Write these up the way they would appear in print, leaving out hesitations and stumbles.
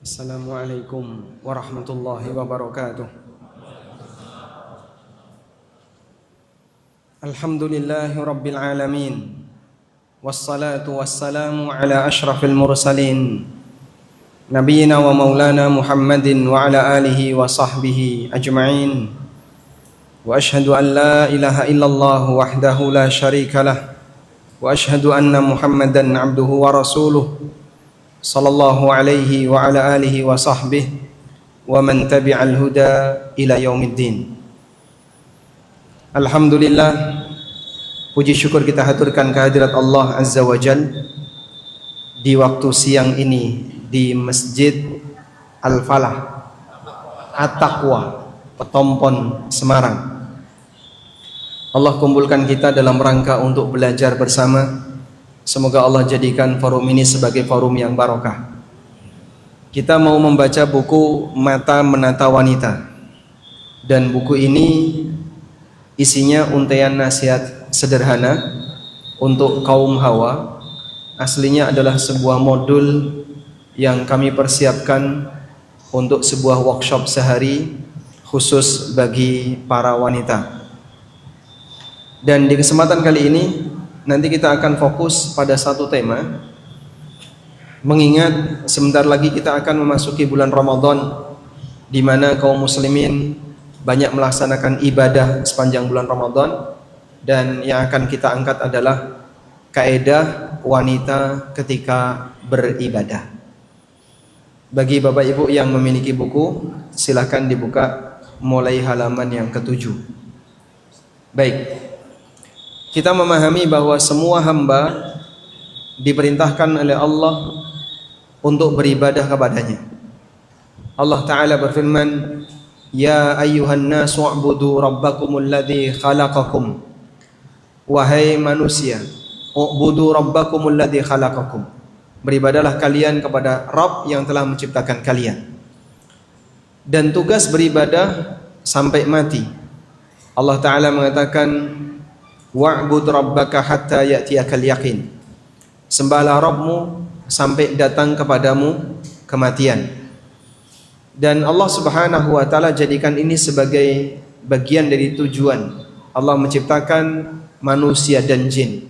Assalamualaikum warahmatullahi wabarakatuh. Alhamdulillahi rabbil alamin. Wassalatu wassalamu ala ashrafil mursalin Nabiyyina wa maulana Muhammadin wa ala alihi wa sahbihi ajma'in. Wa ashhadu an la ilaha illallah wahdahu la syarika lah. Wa ashhadu anna Muhammadan abduhu wa rasuluh sallallahu alaihi wa ala alihi wa sahbihi wa man tabi'al huda ila yaumiddin. Alhamdulillah, puji syukur kita haturkan kehadirat Allah Azza wa Jal di waktu siang ini di Masjid Al-Falah At-Taqwa Petompon Semarang. Allah kumpulkan kita dalam rangka untuk belajar bersama. Semoga Allah jadikan forum ini sebagai forum yang barokah. Kita mau membaca buku Mata Menata Wanita. Dan buku ini isinya untaian nasihat sederhana untuk kaum hawa. Aslinya adalah sebuah modul yang kami persiapkan untuk sebuah workshop sehari khusus bagi para wanita. Dan di kesempatan kali ini nanti kita akan fokus pada satu tema, mengingat sebentar lagi kita akan memasuki bulan Ramadan, di mana kaum muslimin banyak melaksanakan ibadah sepanjang bulan Ramadan. Dan yang akan kita angkat adalah kaidah wanita ketika beribadah. Bagi bapak ibu yang memiliki buku, silakan dibuka mulai halaman yang ke-7. Baik, kita memahami bahwa semua hamba diperintahkan oleh Allah untuk beribadah kepadanya. Allah Ta'ala berfirman, Ya ayyuhan nasu u'budu rabbakumul ladzi khalaqakum. Wahai manusia, u'budu rabbakumul ladzi khalaqakum. Beribadahlah kalian kepada Rabb yang telah menciptakan kalian. Dan tugas beribadah sampai mati. Allah Ta'ala mengatakan, Wa'bud rabbaka hatta ya'tiyakal yaqin. Sembahlah Rabbmu sampai datang kepadamu kematian. Dan Allah Subhanahu wa taala jadikan ini sebagai bagian dari tujuan Allah menciptakan manusia dan jin.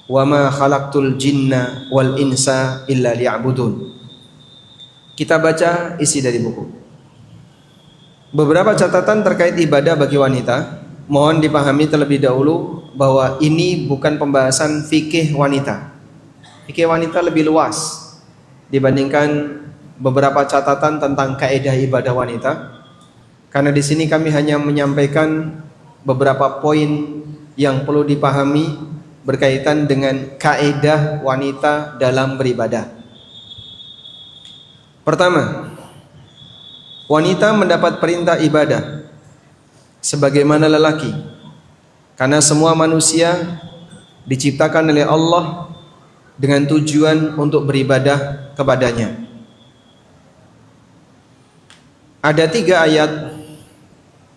Wa ma khalaqtul jinna wal insa illa liya'budun. Kita baca isi dari buku. Beberapa catatan terkait ibadah bagi wanita. Mohon dipahami terlebih dahulu bahwa ini bukan pembahasan fikih wanita. Fikih wanita lebih luas dibandingkan beberapa catatan tentang kaidah ibadah wanita. Karena di sini kami hanya menyampaikan beberapa poin yang perlu dipahami berkaitan dengan kaidah wanita dalam beribadah. Pertama, wanita mendapat perintah ibadah sebagaimana lelaki, karena semua manusia diciptakan oleh Allah dengan tujuan untuk beribadah kepadanya. Ada 3 ayat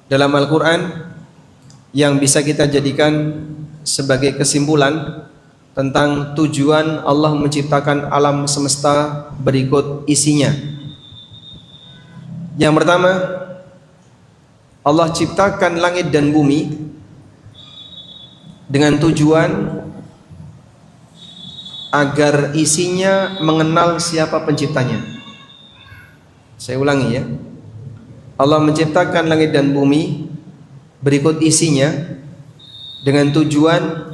dalam Al-Quran yang bisa kita jadikan sebagai kesimpulan tentang tujuan Allah menciptakan alam semesta berikut isinya. Yang pertama, Allah ciptakan langit dan bumi dengan tujuan agar isinya mengenal siapa penciptanya. Saya ulangi ya. Allah menciptakan langit dan bumi berikut isinya dengan tujuan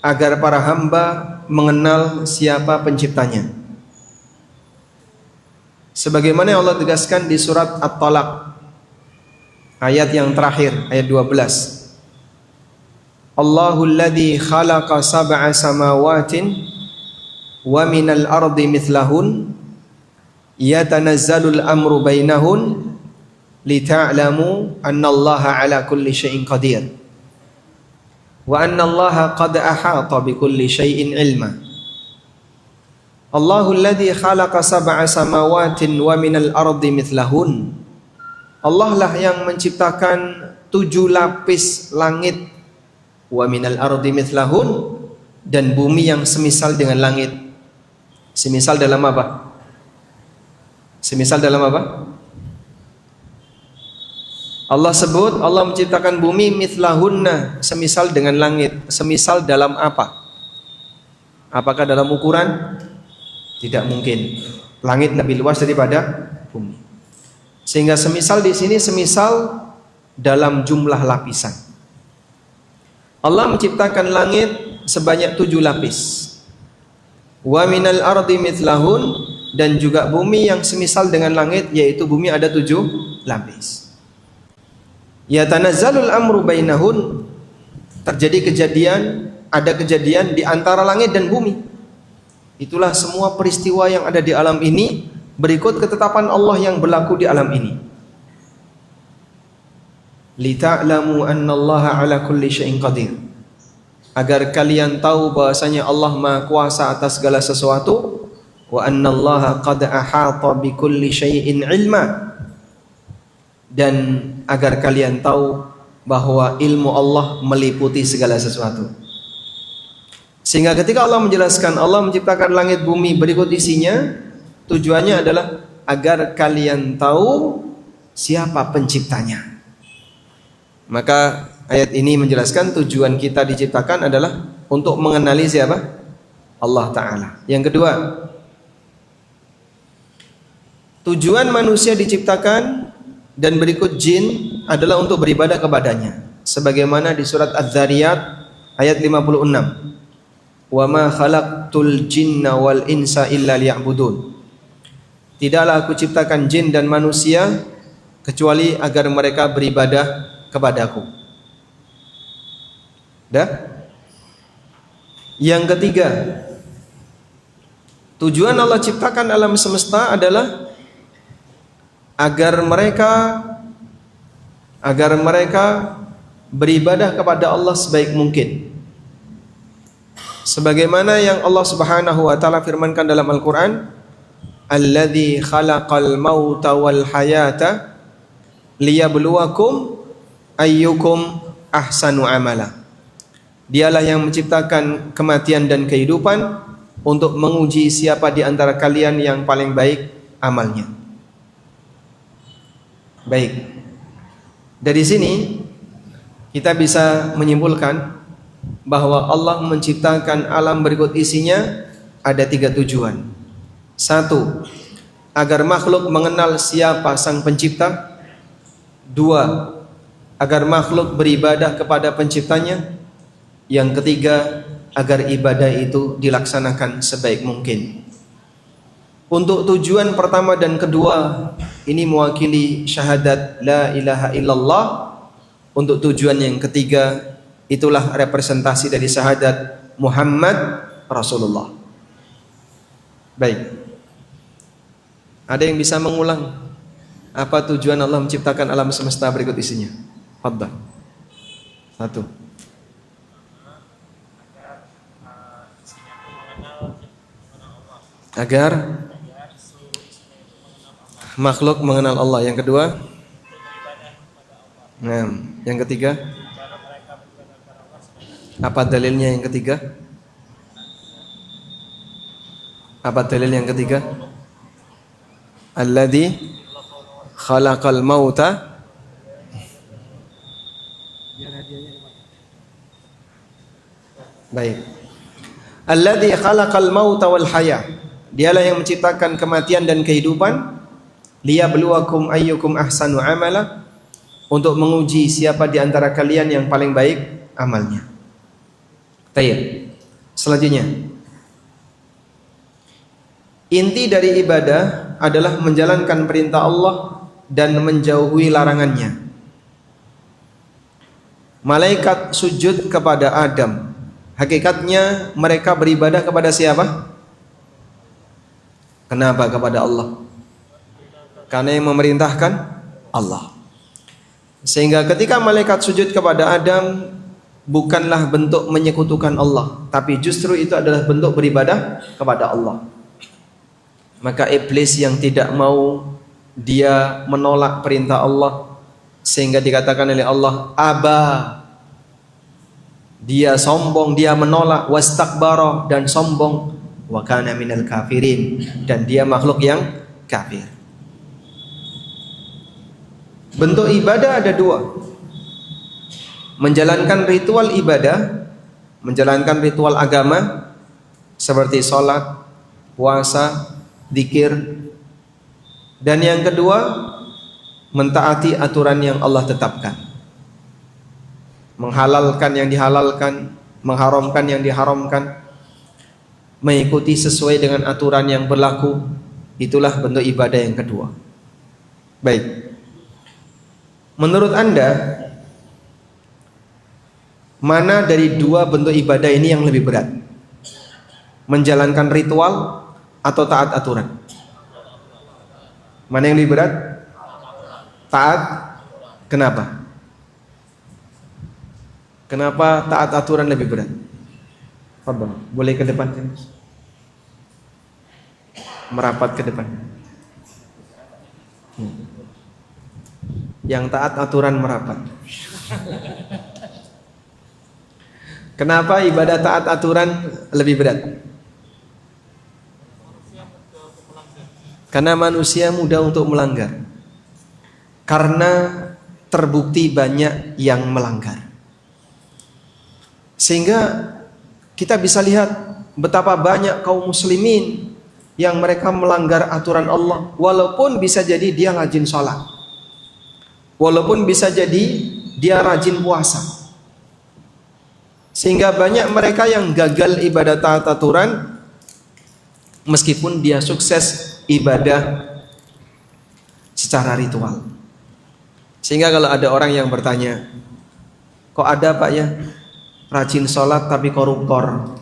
agar para hamba mengenal siapa penciptanya. Sebagaimana yang Allah tegaskan di surat At-Talaq ayat yang terakhir, ayat 12. Allahul ladzi khalaqa sab'a samawatin wa minal ardi mithlahun yatanazzalul amru bainahun lita'lamu annallaha ala kulli syai'in qadir wa annallaha qad ahata bikulli syai'in ilma. Allahul ladzi khalaqa sab'a samawatin wa minal ardi mithlahun. Allah lah yang menciptakan 7 lapis langit, wa minal ardi mithlahun, dan bumi yang semisal dengan langit. Semisal dalam apa? Semisal dalam apa? Allah sebut Allah menciptakan bumi mithlahunna, semisal dengan langit. Semisal dalam apa? Apakah dalam ukuran? Tidak mungkin. Langit lebih luas daripada bumi. Sehingga semisal di sini semisal dalam jumlah lapisan. Allah menciptakan langit sebanyak 7 lapis. Wa minal ardi mithlahun, dan juga bumi yang semisal dengan langit, yaitu bumi ada 7 lapis. Yatanazzalul amru bainahun, terjadi kejadian, ada kejadian di antara langit dan bumi. Itulah semua peristiwa yang ada di alam ini berikut ketetapan Allah yang berlaku di alam ini. Lita'lamu annallaha ala kulli syai'in qadir, agar kalian tahu bahwasanya Allah Maha Kuasa atas segala sesuatu. Wa annallaha qad ahata bikulli syai'in ilma, dan agar kalian tahu bahwa ilmu Allah meliputi segala sesuatu. Sehingga ketika Allah menjelaskan Allah menciptakan langit bumi berikut isinya, tujuannya adalah agar kalian tahu siapa penciptanya. Maka ayat ini menjelaskan tujuan kita diciptakan adalah untuk mengenali siapa? Allah Ta'ala. Yang kedua, tujuan manusia diciptakan dan berikut jin adalah untuk beribadah kepadanya. Sebagaimana di surat Az-Zariyat ayat 56. Wa ma khalaqtul jinna wal insa illa liya'budun. Tidaklah aku ciptakan jin dan manusia kecuali agar mereka beribadah kepadaku. Dah? Yang ketiga, tujuan Allah ciptakan alam semesta adalah agar mereka beribadah kepada Allah sebaik mungkin. Sebagaimana yang Allah Subhanahu wa taala firmankan dalam Al-Qur'an, "Alladzi khalaqal mauta wal hayata liyabluwakum ayyukum ahsanu amala." Dialah yang menciptakan kematian dan kehidupan untuk menguji siapa di antara kalian yang paling baik amalnya. Baik. Dari sini kita bisa menyimpulkan bahwa Allah menciptakan alam berikut isinya ada 3 tujuan. 1, agar makhluk mengenal siapa sang pencipta. 2, agar makhluk beribadah kepada penciptanya. Yang ketiga, agar ibadah itu dilaksanakan sebaik mungkin. Untuk tujuan pertama dan kedua, ini mewakili syahadat la ilaha illallah. Untuk tujuan yang ketiga, itulah representasi dari syahadat Muhammad Rasulullah. Baik. Ada yang bisa mengulang apa tujuan Allah menciptakan alam semesta berikut isinya? Fadhal. 1. Agar makhluk mengenal Allah. Yang kedua, yang ketiga, apa dalilnya yang ketiga? Apa dalil yang ketiga? Alladzi khalaqal mauta. Baik. Alladzi khalaqal mauta wal haya. Dialah yang menciptakan kematian dan kehidupan. Liyabluwakum ayyukum ahsanu amala, untuk menguji siapa di antara kalian yang paling baik amalnya. Tayyib. Selanjutnya, Inti dari ibadah adalah menjalankan perintah Allah dan menjauhi larangannya. Malaikat sujud kepada Adam. Hakikatnya mereka beribadah kepada siapa? Kenapa kepada Allah? Karena yang memerintahkan Allah. Sehingga ketika malaikat sujud kepada Adam, bukanlah bentuk menyekutukan Allah, tapi justru itu adalah bentuk beribadah kepada Allah. Maka iblis yang tidak mau, dia menolak perintah Allah, sehingga dikatakan oleh Allah, aba, dia sombong, dia menolak, wastakbara, dan sombong, wa kana minal kafirin, dan dia makhluk yang kafir. Bentuk ibadah ada dua: menjalankan ritual ibadah, menjalankan ritual agama seperti sholat, puasa, zikir, dan yang kedua mentaati aturan yang Allah tetapkan, menghalalkan yang dihalalkan, mengharamkan yang diharamkan, mengikuti sesuai dengan aturan yang berlaku. Itulah bentuk ibadah yang kedua. Baik, menurut Anda, mana dari dua bentuk ibadah ini yang lebih berat? Menjalankan ritual atau taat aturan? Mana yang lebih berat? Taat. Kenapa? Kenapa taat aturan lebih berat? Fadhal, boleh ke depan, merapat ke depan. Yang taat aturan merapat. Kenapa ibadah taat aturan lebih berat? Karena manusia mudah untuk melanggar. Karena terbukti banyak yang melanggar. Sehingga kita bisa lihat betapa banyak kaum muslimin yang mereka melanggar aturan Allah, walaupun bisa jadi dia rajin sholat, walaupun bisa jadi dia rajin puasa. Sehingga banyak mereka yang gagal ibadah taat aturan meskipun dia sukses ibadah secara ritual. Sehingga kalau ada orang yang bertanya, kok ada Pak ya rajin sholat tapi koruptor?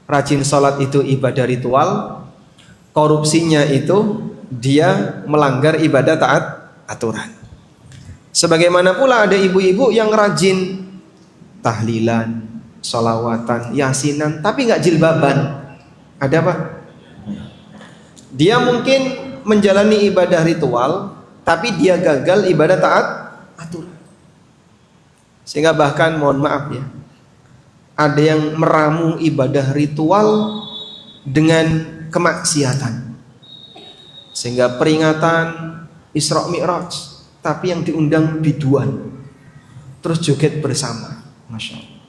Rajin sholat itu ibadah ritual, korupsinya itu dia melanggar ibadah taat aturan. Sebagaimana pula ada ibu-ibu yang rajin tahlilan, sholawatan, yasinan, tapi nggak jilbaban. Ada Pak? Dia mungkin menjalani ibadah ritual, tapi dia gagal ibadah taat aturan. Sehingga bahkan mohon maaf ya, ada yang meramu ibadah ritual dengan kemaksiatan. Sehingga peringatan Isra Mi'raj, tapi yang diundang biduan, terus joget bersama. Masya Allah.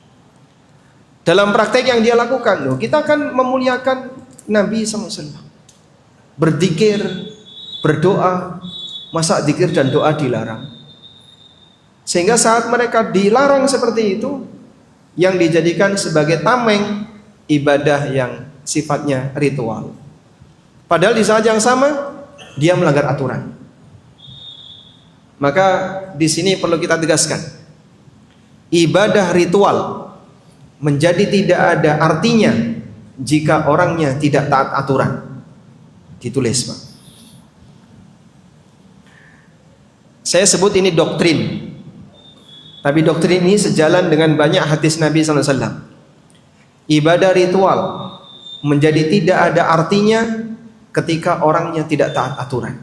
Dalam praktek yang dia lakukan, loh, kita akan memuliakan Nabi SAW. Berzikir, berdoa, masa zikir dan doa dilarang? Sehingga saat mereka dilarang seperti itu, yang dijadikan sebagai tameng ibadah yang sifatnya ritual. Padahal di saat yang sama dia melanggar aturan. Maka di sini perlu kita tegaskan, ibadah ritual menjadi tidak ada artinya jika orangnya tidak taat aturan. Ditulis Pak. Saya sebut ini doktrin, tapi doktrin ini sejalan dengan banyak hadis Nabi SAW. Ibadah ritual menjadi tidak ada artinya ketika orangnya tidak taat aturan.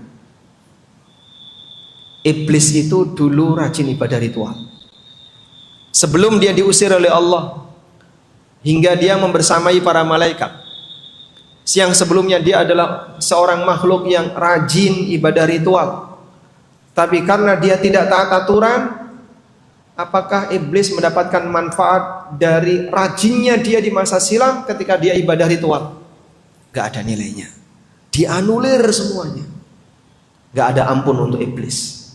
Iblis itu dulu rajin ibadah ritual. Sebelum dia diusir oleh Allah, hingga dia membersamai para malaikat. Siang sebelumnya dia adalah seorang makhluk yang rajin ibadah ritual. Tapi karena dia tidak taat aturan, apakah iblis mendapatkan manfaat dari rajinnya dia di masa silam ketika dia ibadah ritual? Gak ada nilainya. Dianulir semuanya. Gak ada ampun untuk iblis.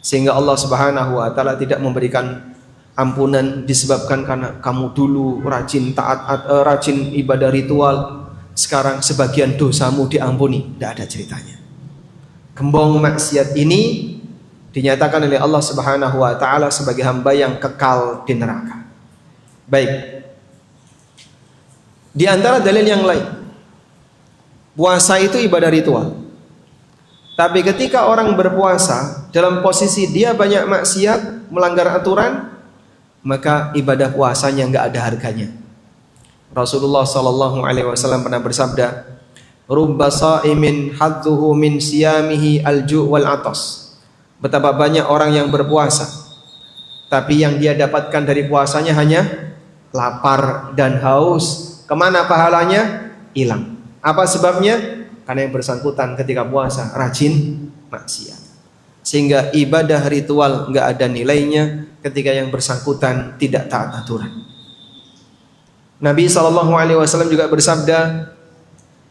Sehingga Allah Subhanahu wa taala tidak memberikan ampunan disebabkan karena kamu dulu rajin rajin ibadah ritual, sekarang sebagian dosamu diampuni. Tidak ada ceritanya. Gembong maksiat ini dinyatakan oleh Allah Subhanahu wa taala sebagai hamba yang kekal di neraka. Baik. Di antara dalil yang lain, puasa itu ibadah ritual. Tapi ketika orang berpuasa dalam posisi dia banyak maksiat, melanggar aturan, maka ibadah puasanya enggak ada harganya. Rasulullah sallallahu alaihi wasallam pernah bersabda, "Rubba sha'imin hadduhu min siyamihi al-ju' wal 'atas." Betapa banyak orang yang berpuasa, tapi yang dia dapatkan dari puasanya hanya lapar dan haus. Kemana pahalanya? Hilang. Apa sebabnya? Karena yang bersangkutan ketika puasa rajin maksiat. Sehingga ibadah ritual nggak ada nilainya ketika yang bersangkutan tidak taat aturan. Nabi SAW juga bersabda,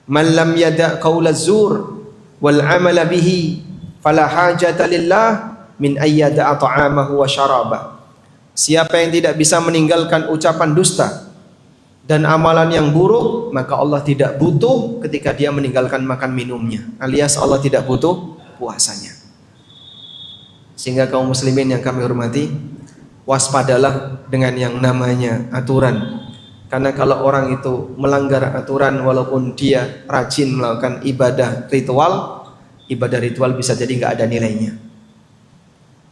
"Man lam yada' qaula zur wal 'amala bihi fala hajata lillah min ayyada'a ta'amahu wa syarabah." Siapa yang tidak bisa meninggalkan ucapan dusta dan amalan yang buruk, maka Allah tidak butuh ketika dia meninggalkan makan minumnya, alias Allah tidak butuh puasanya. Sehingga kaum muslimin yang kami hormati, waspadalah dengan yang namanya aturan. Karena kalau orang itu melanggar aturan walaupun dia rajin melakukan ibadah ritual bisa jadi nggak ada nilainya.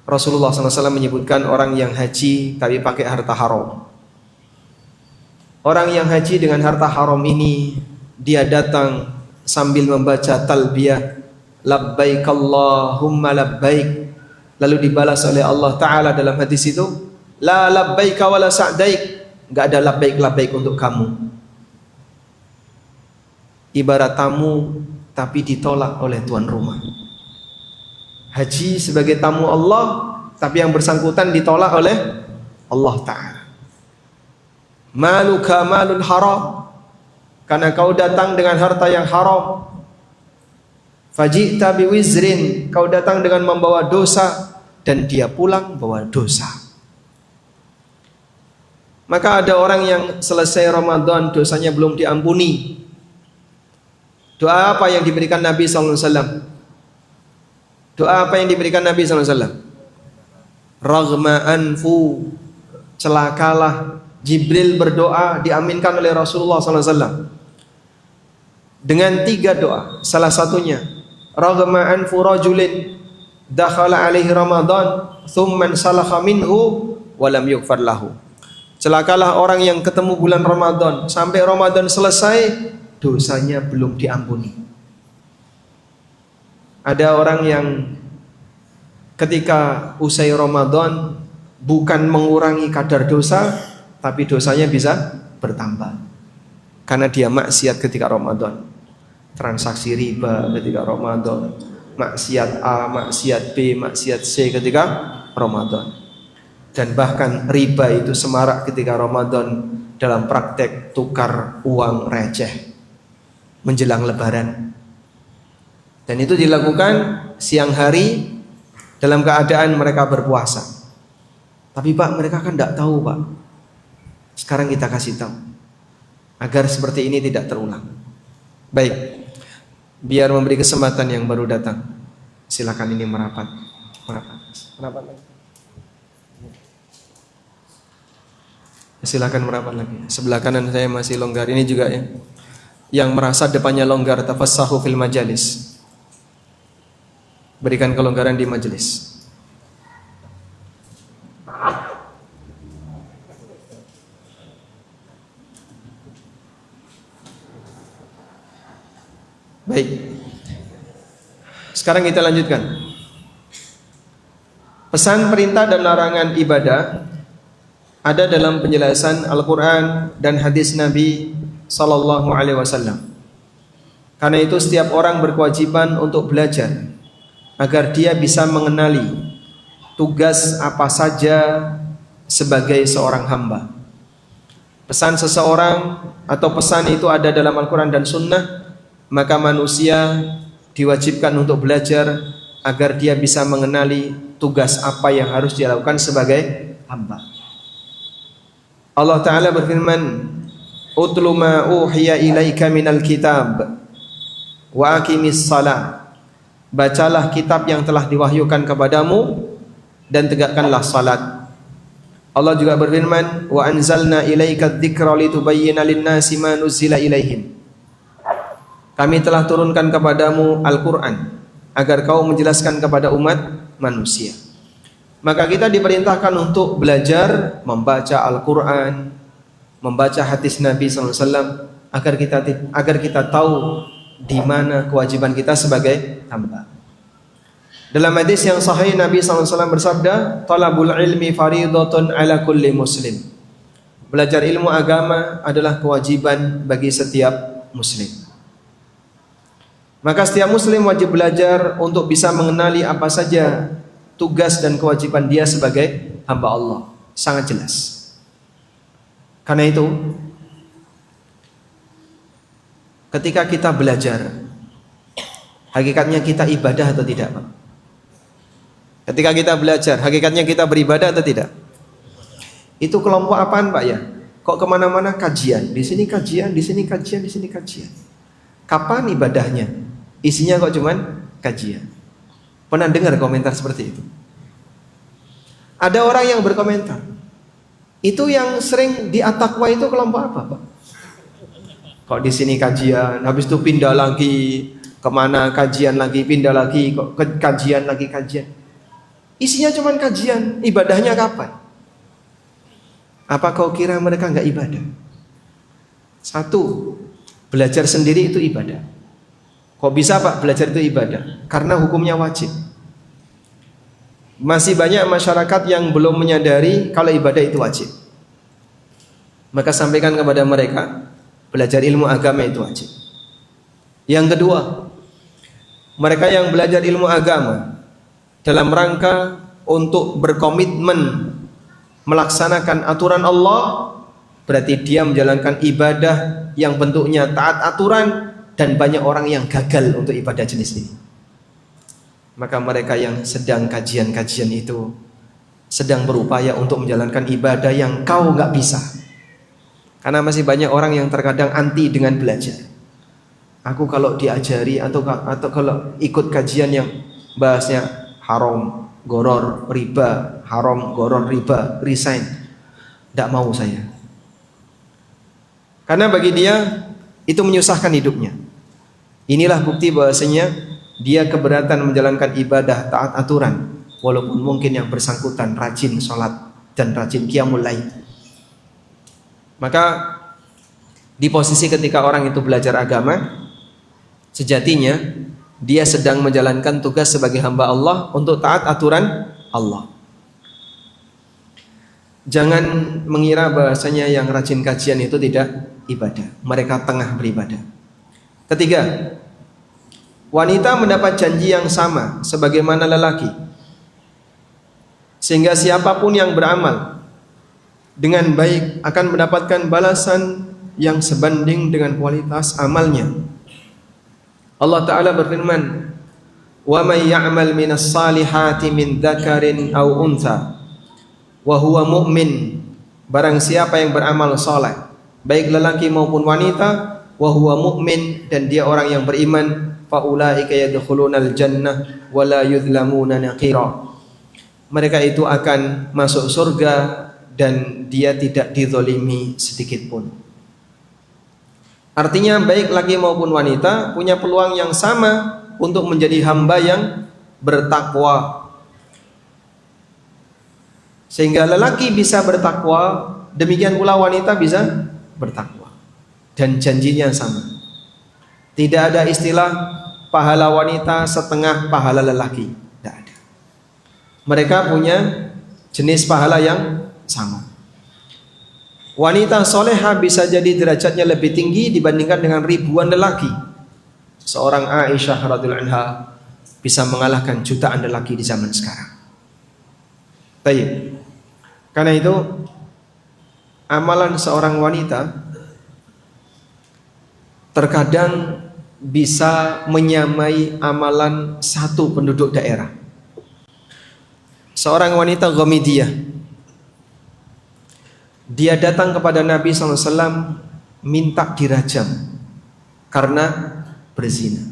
Rasulullah SAW menyebutkan orang yang haji tapi pakai harta haram. Orang yang haji dengan harta haram ini, dia datang sambil membaca talbiyah, labbaik Allahumma labbaik, lalu dibalas oleh Allah Ta'ala dalam hadis itu, la labbaika wa la sa'daik, nggak ada labbaik untuk kamu. Ibarat tamu tapi ditolak oleh tuan rumah. Haji sebagai tamu Allah, tapi yang bersangkutan ditolak oleh Allah Ta'ala. Maluka malul haram, karena kau datang dengan harta yang haram. Faji'ta biwizrin, kau datang dengan membawa dosa, dan dia pulang bawa dosa. Maka ada orang yang selesai Ramadan dosanya belum diampuni. Doa apa yang diberikan Nabi SAW? Doa apa yang diberikan Nabi SAW? Raghma anfu, celakalah. Jibril berdoa diaminkan oleh Rasulullah SAW dengan 3 doa. Salah satunya, raghma anfu rajulin dakhala alaihi Ramadan thumman salakha minhu walam yughfar lahu. Celakalah orang yang ketemu bulan Ramadan, sampai Ramadan selesai dosanya belum diampuni. Ada orang yang ketika usai Ramadan bukan mengurangi kadar dosa, tapi dosanya bisa bertambah karena dia maksiat ketika Ramadan. Transaksi riba ketika Ramadan, maksiat A, maksiat B, maksiat C ketika Ramadan. Dan bahkan riba itu semarak ketika Ramadan dalam praktek tukar uang receh menjelang Lebaran. Dan itu dilakukan siang hari dalam keadaan mereka berpuasa. Tapi Pak, mereka kan tidak tahu Pak. Sekarang kita kasih tahu agar seperti ini tidak terulang. Baik, biar memberi kesempatan yang baru datang, silakan ini merapat lagi. Silakan merapat lagi. Sebelah kanan saya masih longgar. Ini juga ya, yang merasa depannya longgar, tafassahu fil majalis. Berikan kelonggaran di majelis. Baik. Sekarang kita lanjutkan. Pesan, perintah dan larangan ibadah ada dalam penjelasan Al-Quran dan hadis Nabi Sallallahu Alaihi Wasallam. Karena itu setiap orang berkewajiban untuk belajar agar dia bisa mengenali tugas apa saja sebagai seorang hamba. Pesan seseorang atau pesan itu ada dalam Al-Quran dan Sunnah, maka manusia diwajibkan untuk belajar agar dia bisa mengenali tugas apa yang harus dia lakukan sebagai hamba. Allah Ta'ala berfirman, utlu ma uhiya ilaika minal kitab wa aqimis salah. Bacalah kitab yang telah diwahyukan kepadamu dan tegakkanlah salat. Allah juga berfirman, wa anzalna ilaika dzikra litubayyana lin-nasi ma nuzila ilaihim. Kami telah turunkan kepadamu Al-Qur'an agar kau menjelaskan kepada umat manusia. Maka kita diperintahkan untuk belajar membaca Al-Qur'an, membaca hadis Nabi SAW agar kita tahu di mana kewajiban kita sebagai hamba. Dalam hadis yang sahih Nabi SAW bersabda, talabul ilmi faridatun ala kulli muslim. Belajar ilmu agama adalah kewajiban bagi setiap muslim. Maka setiap muslim wajib belajar untuk bisa mengenali apa saja tugas dan kewajiban dia sebagai hamba Allah. Sangat jelas. Karena itu, ketika kita belajar, hakikatnya kita ibadah atau tidak, Pak? Ketika kita belajar, hakikatnya kita beribadah atau tidak? Itu kelompok apaan, Pak ya? Kok kemana-mana kajian? Di sini kajian, di sini kajian, di sini kajian. Kapan ibadahnya? Isinya kok cuman kajian. Pernah dengar komentar seperti itu? Ada orang yang berkomentar, itu yang sering di At-Taqwa itu kelompok apa, Pak? Kok di sini kajian, habis itu pindah lagi kemana, kajian lagi, pindah lagi, kok kajian lagi, kajian. Isinya cuman kajian, ibadahnya kapan? Apa kau kira mereka nggak ibadah? Satu, belajar sendiri itu ibadah. Kok bisa, Pak, belajar itu ibadah? Karena hukumnya wajib. Masih banyak masyarakat yang belum menyadari kalau ibadah itu wajib. Maka sampaikan kepada mereka, belajar ilmu agama itu wajib. Yang kedua, mereka yang belajar ilmu agama dalam rangka untuk berkomitmen melaksanakan aturan Allah, berarti dia menjalankan ibadah yang bentuknya taat aturan, dan banyak orang yang gagal untuk ibadah jenis ini. Maka mereka yang sedang kajian-kajian itu sedang berupaya untuk menjalankan ibadah yang kau nggak bisa. Karena masih banyak orang yang terkadang anti dengan belajar. Aku kalau diajari atau kalau ikut kajian yang bahasnya haram, goror, riba, haram, goror, riba, resign, tidak mau saya. Karena bagi dia itu menyusahkan hidupnya. Inilah bukti bahwasanya dia keberatan menjalankan ibadah taat aturan, walaupun mungkin yang bersangkutan rajin sholat dan rajin qiyamul lail. Maka di posisi ketika orang itu belajar agama, sejatinya dia sedang menjalankan tugas sebagai hamba Allah untuk taat aturan Allah. Jangan mengira bahwasanya yang rajin kajian itu tidak ibadah. Mereka tengah beribadah. Ketiga, wanita mendapat janji yang sama sebagaimana lelaki. Sehingga siapapun yang beramal dengan baik akan mendapatkan balasan yang sebanding dengan kualitas amalnya. Allah Ta'ala berfirman, "Wa may ya'mal minas salihati min dzakarin aw untha wa huwa mu'min." Barang siapa yang beramal saleh, baik lelaki maupun wanita, wa huwa mu'min, dan dia orang yang beriman, fa ulaika yadkhulunal jannah wa la yudlamuna naqira. Mereka itu akan masuk surga dan dia tidak dizalimi sedikit pun. Artinya baik laki maupun wanita punya peluang yang sama untuk menjadi hamba yang bertakwa. Sehingga lelaki bisa bertakwa, demikian pula wanita bisa bertakwa. Dan janjinya sama. Tidak ada istilah pahala wanita setengah pahala lelaki. Tidak ada. Mereka punya jenis pahala yang sama. Wanita soleha bisa jadi derajatnya lebih tinggi dibandingkan dengan ribuan lelaki. Seorang Aisyah radhiyallahu anha bisa mengalahkan jutaan lelaki di zaman sekarang. Baik. Karena itu amalan seorang wanita terkadang bisa menyamai amalan satu penduduk daerah. Seorang wanita Ghamidiyah, dia datang kepada Nabi SAW minta dirajam karena berzina.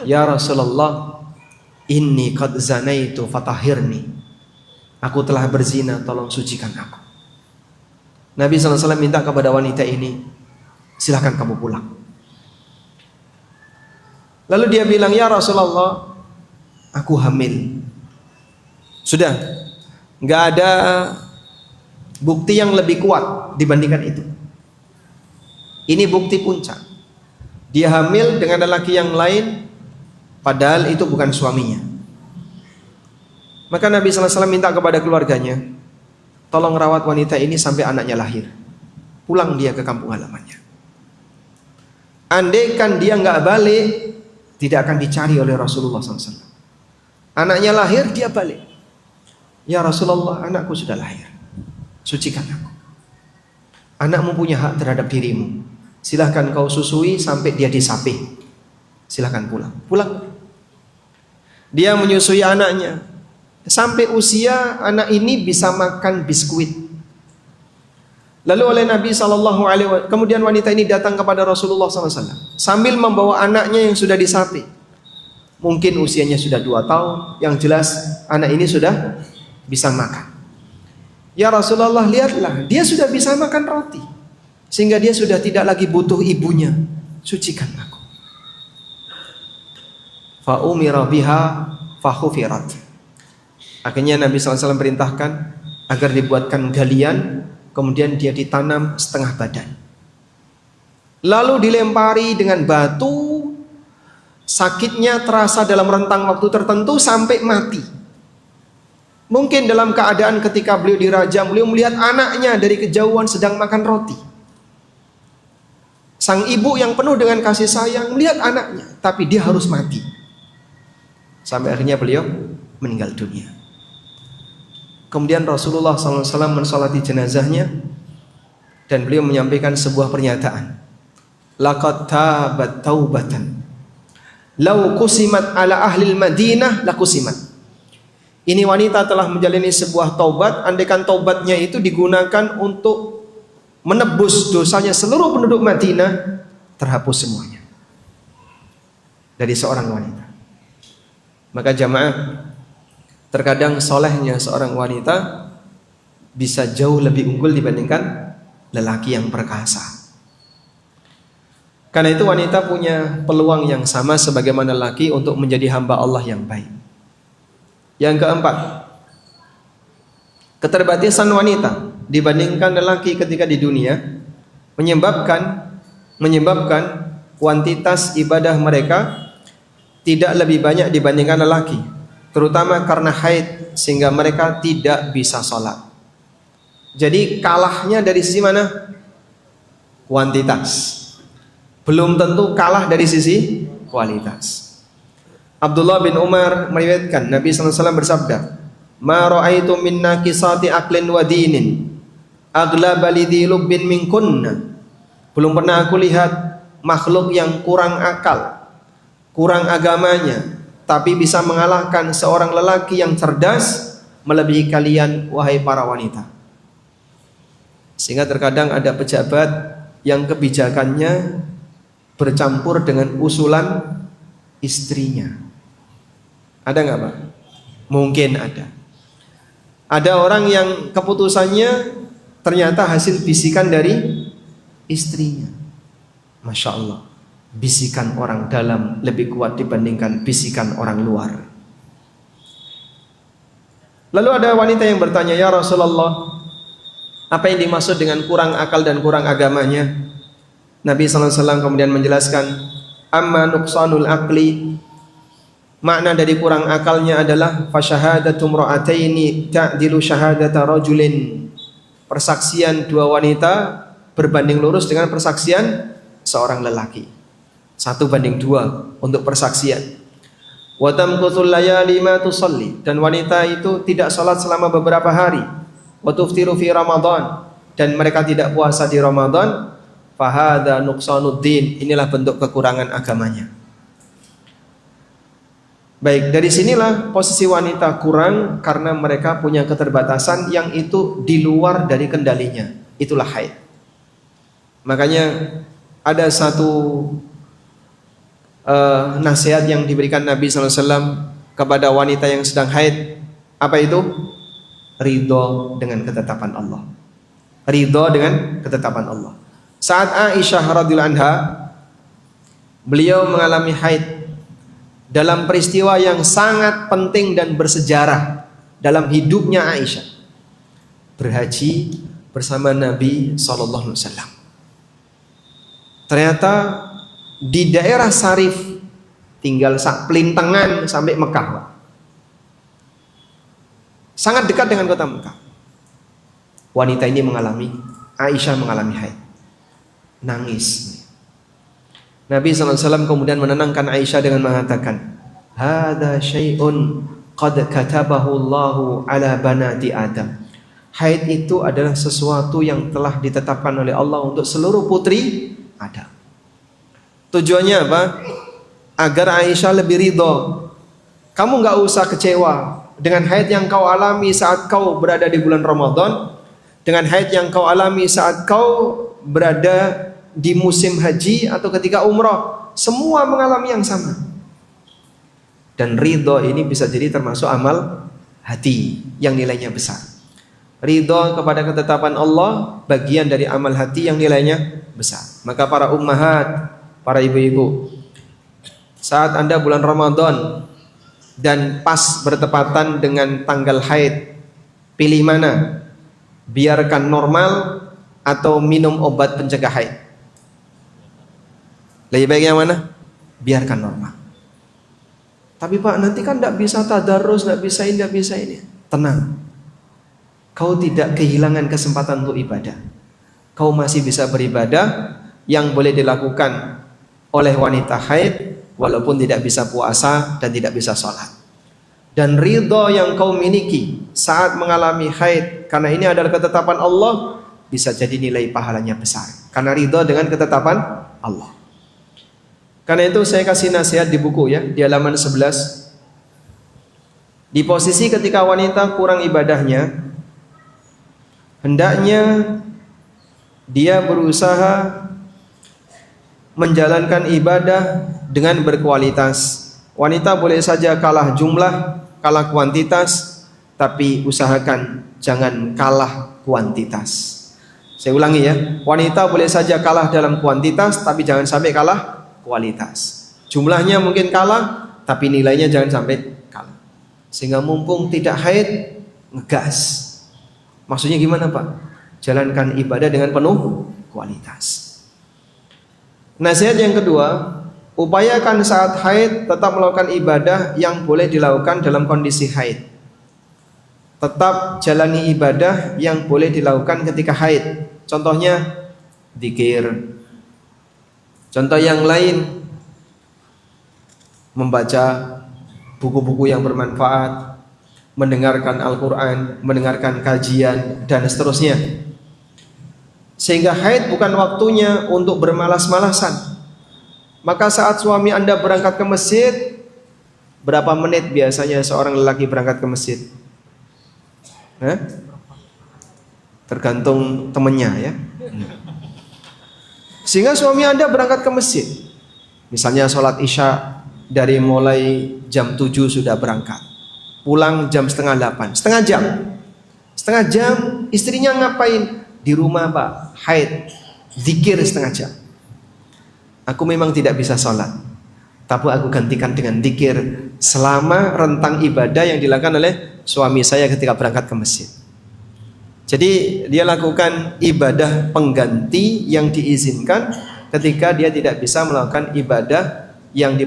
Ya Rasulullah, inni qad zanaitu fatahhirni. Aku telah berzina, tolong sucikan aku. Nabi SAW minta kepada wanita ini, silakan kamu pulang. Lalu dia bilang, ya Rasulullah, aku hamil. Sudah, nggak ada bukti yang lebih kuat dibandingkan itu. Ini bukti puncak. Dia hamil dengan lelaki yang lain, padahal itu bukan suaminya. Maka Nabi SAW minta kepada keluarganya, tolong rawat wanita ini sampai anaknya lahir. Pulang dia ke kampung halamannya. Andaikan dia nggak balik, tidak akan dicari oleh Rasulullah SAW. Anaknya lahir, dia balik. Ya Rasulullah, anakku sudah lahir. Sucikan aku. Anakmu punya hak terhadap dirimu. Silahkan kau susui sampai dia disapih. Silahkan pulang. Pulang. Dia menyusui anaknya. Sampai usia anak ini bisa makan biskuit. Lalu oleh Nabi SAW, kemudian wanita ini datang kepada Rasulullah SAW sambil membawa anaknya yang sudah disapih. Mungkin usianya sudah 2 tahun. Yang jelas anak ini sudah bisa makan. Ya Rasulullah, lihatlah, dia sudah bisa makan roti, sehingga dia sudah tidak lagi butuh ibunya. Sucikan aku. Fa umira biha fa khufirat. Akhirnya Nabi SAW perintahkan agar dibuatkan galian, kemudian dia ditanam setengah badan. Lalu dilempari dengan batu, sakitnya terasa dalam rentang waktu tertentu sampai mati. Mungkin dalam keadaan ketika beliau dirajam, beliau melihat anaknya dari kejauhan sedang makan roti. Sang ibu yang penuh dengan kasih sayang melihat anaknya, tapi dia harus mati. Sampai akhirnya beliau meninggal dunia. Kemudian Rasulullah SAW mensolati jenazahnya dan beliau menyampaikan sebuah pernyataan. Laqad tabat taubatan lau kusimat ala ahlil Madinah lakusimat. Ini wanita telah menjalani sebuah taubat, andaikan taubatnya itu digunakan untuk menebus dosanya seluruh penduduk Madinah, terhapus semuanya. Dari seorang wanita. Maka jamaah, terkadang solehnya seorang wanita bisa jauh lebih unggul dibandingkan lelaki yang perkasa. Karena itu wanita punya peluang yang sama sebagaimana lelaki untuk menjadi hamba Allah yang baik. Yang keempat, keterbatasan wanita dibandingkan lelaki ketika di dunia menyebabkan kuantitas ibadah mereka tidak lebih banyak dibandingkan lelaki, terutama karena haid, sehingga mereka tidak bisa sholat. Jadi kalahnya dari sisi mana? Kuantitas. Belum tentu kalah dari sisi kualitas. Abdullah bin Umar meriwayatkan Nabi SAW bersabda, "Ma ra'aitu min naqisati aqlin wa dinin aghlaba lidhi lubbin minkunna." Belum pernah aku lihat makhluk yang kurang akal, kurang agamanya, tapi bisa mengalahkan seorang lelaki yang cerdas melebihi kalian, wahai para wanita. Sehingga terkadang ada pejabat yang kebijakannya bercampur dengan usulan istrinya. Ada nggak Pak? Mungkin ada. Ada orang yang keputusannya ternyata hasil bisikan dari istrinya. Masya Allah, bisikan orang dalam lebih kuat dibandingkan bisikan orang luar. Lalu ada wanita yang bertanya, ya Rasulullah, apa yang dimaksud dengan kurang akal dan kurang agamanya? Nabi SAW kemudian menjelaskan, amma nuqsanul aqli, makna dari kurang akalnya adalah fasyahadatu imra'ataini ta'dilu syahadata rajulin. Persaksian dua wanita berbanding lurus dengan persaksian seorang lelaki. 1:2 untuk persaksian. Wa tamkutul layali ma tusalli, dan wanita itu tidak salat selama beberapa hari. Wa tuftiru fi Ramadan, dan mereka tidak puasa di Ramadan. Fahada nuqsanuddin, inilah bentuk kekurangan agamanya. Baik, dari sinilah posisi wanita kurang karena mereka punya keterbatasan yang itu di luar dari kendalinya. Itulah haid. Makanya ada satu nasihat yang diberikan Nabi SAW kepada wanita yang sedang haid. Apa itu? Ridho dengan ketetapan Allah. Ridho dengan ketetapan Allah. Saat Aisyah radhiyallahu anha, beliau mengalami haid dalam peristiwa yang sangat penting dan bersejarah dalam hidupnya Aisyah, berhaji bersama Nabi SAW. Ternyata di daerah Sarif, tinggal pelintangan sampai Mekah, Pak. Sangat dekat dengan kota Mekah. Wanita ini Aisyah mengalami haid, nangis. Nabi SAW kemudian menenangkan Aisyah dengan mengatakan, "Hada syai'un qad katabahu Allahu ala banati Adam." Haid itu adalah sesuatu yang telah ditetapkan oleh Allah untuk seluruh putri Adam. Tujuannya apa? Agar Aisyah lebih ridho. Kamu nggak usah kecewa dengan haid yang kau alami saat kau berada di bulan Ramadan, dengan haid yang kau alami saat kau berada di musim haji atau ketika umrah. Semua mengalami yang sama. Dan ridho ini bisa jadi termasuk amal hati yang nilainya besar. Ridho kepada ketetapan Allah bagian dari amal hati yang nilainya besar. Maka para ummahat, para ibu-ibu, saat Anda bulan Ramadan dan pas bertepatan dengan tanggal haid, pilih mana? Biarkan normal atau minum obat pencegah haid? Lebih baik yang mana? Biarkan normal. Tapi Pak, nanti kan tidak bisa tadarus, tidak bisa ini. Tenang. Kau tidak kehilangan kesempatan untuk ibadah. Kau masih bisa beribadah yang boleh dilakukan oleh wanita haid walaupun tidak bisa puasa dan tidak bisa sholat. Dan ridho yang kau miliki saat mengalami haid, karena ini adalah ketetapan Allah, bisa jadi nilai pahalanya besar. Karena ridho dengan ketetapan Allah. Karena itu saya kasih nasihat di buku ya, di halaman 11. Di posisi ketika wanita kurang ibadahnya, hendaknya dia berusaha menjalankan ibadah dengan berkualitas. Wanita boleh saja kalah jumlah, kalah kuantitas, tapi usahakan jangan kalah kuantitas. Saya ulangi ya, wanita boleh saja kalah dalam kuantitas, tapi jangan sampai kalah kualitas. Jumlahnya mungkin kalah, tapi nilainya jangan sampai kalah. Sehingga mumpung tidak haid, ngegas. Maksudnya gimana Pak? Jalankan ibadah dengan penuh kualitas. Nasihat yang kedua, upayakan saat haid tetap melakukan ibadah yang boleh dilakukan dalam kondisi haid. Tetap jalani ibadah yang boleh dilakukan ketika haid. Contohnya zikir. Contoh yang lain, membaca buku-buku yang bermanfaat, mendengarkan Al-Quran, mendengarkan kajian, dan seterusnya. Sehingga haid bukan waktunya untuk bermalas-malasan. Maka saat suami Anda berangkat ke masjid, berapa menit biasanya seorang lelaki berangkat ke masjid? Tergantung temennya ya. Sehingga suami Anda berangkat ke masjid, misalnya sholat isya dari mulai jam 7 sudah berangkat, pulang jam setengah 8, setengah jam istrinya ngapain? Di rumah Pak, haid, zikir setengah jam. Aku memang tidak bisa sholat, tapi aku gantikan dengan zikir selama rentang ibadah yang dilakukan oleh suami saya ketika berangkat ke masjid. Jadi dia lakukan ibadah pengganti yang diizinkan ketika dia tidak bisa melakukan ibadah yang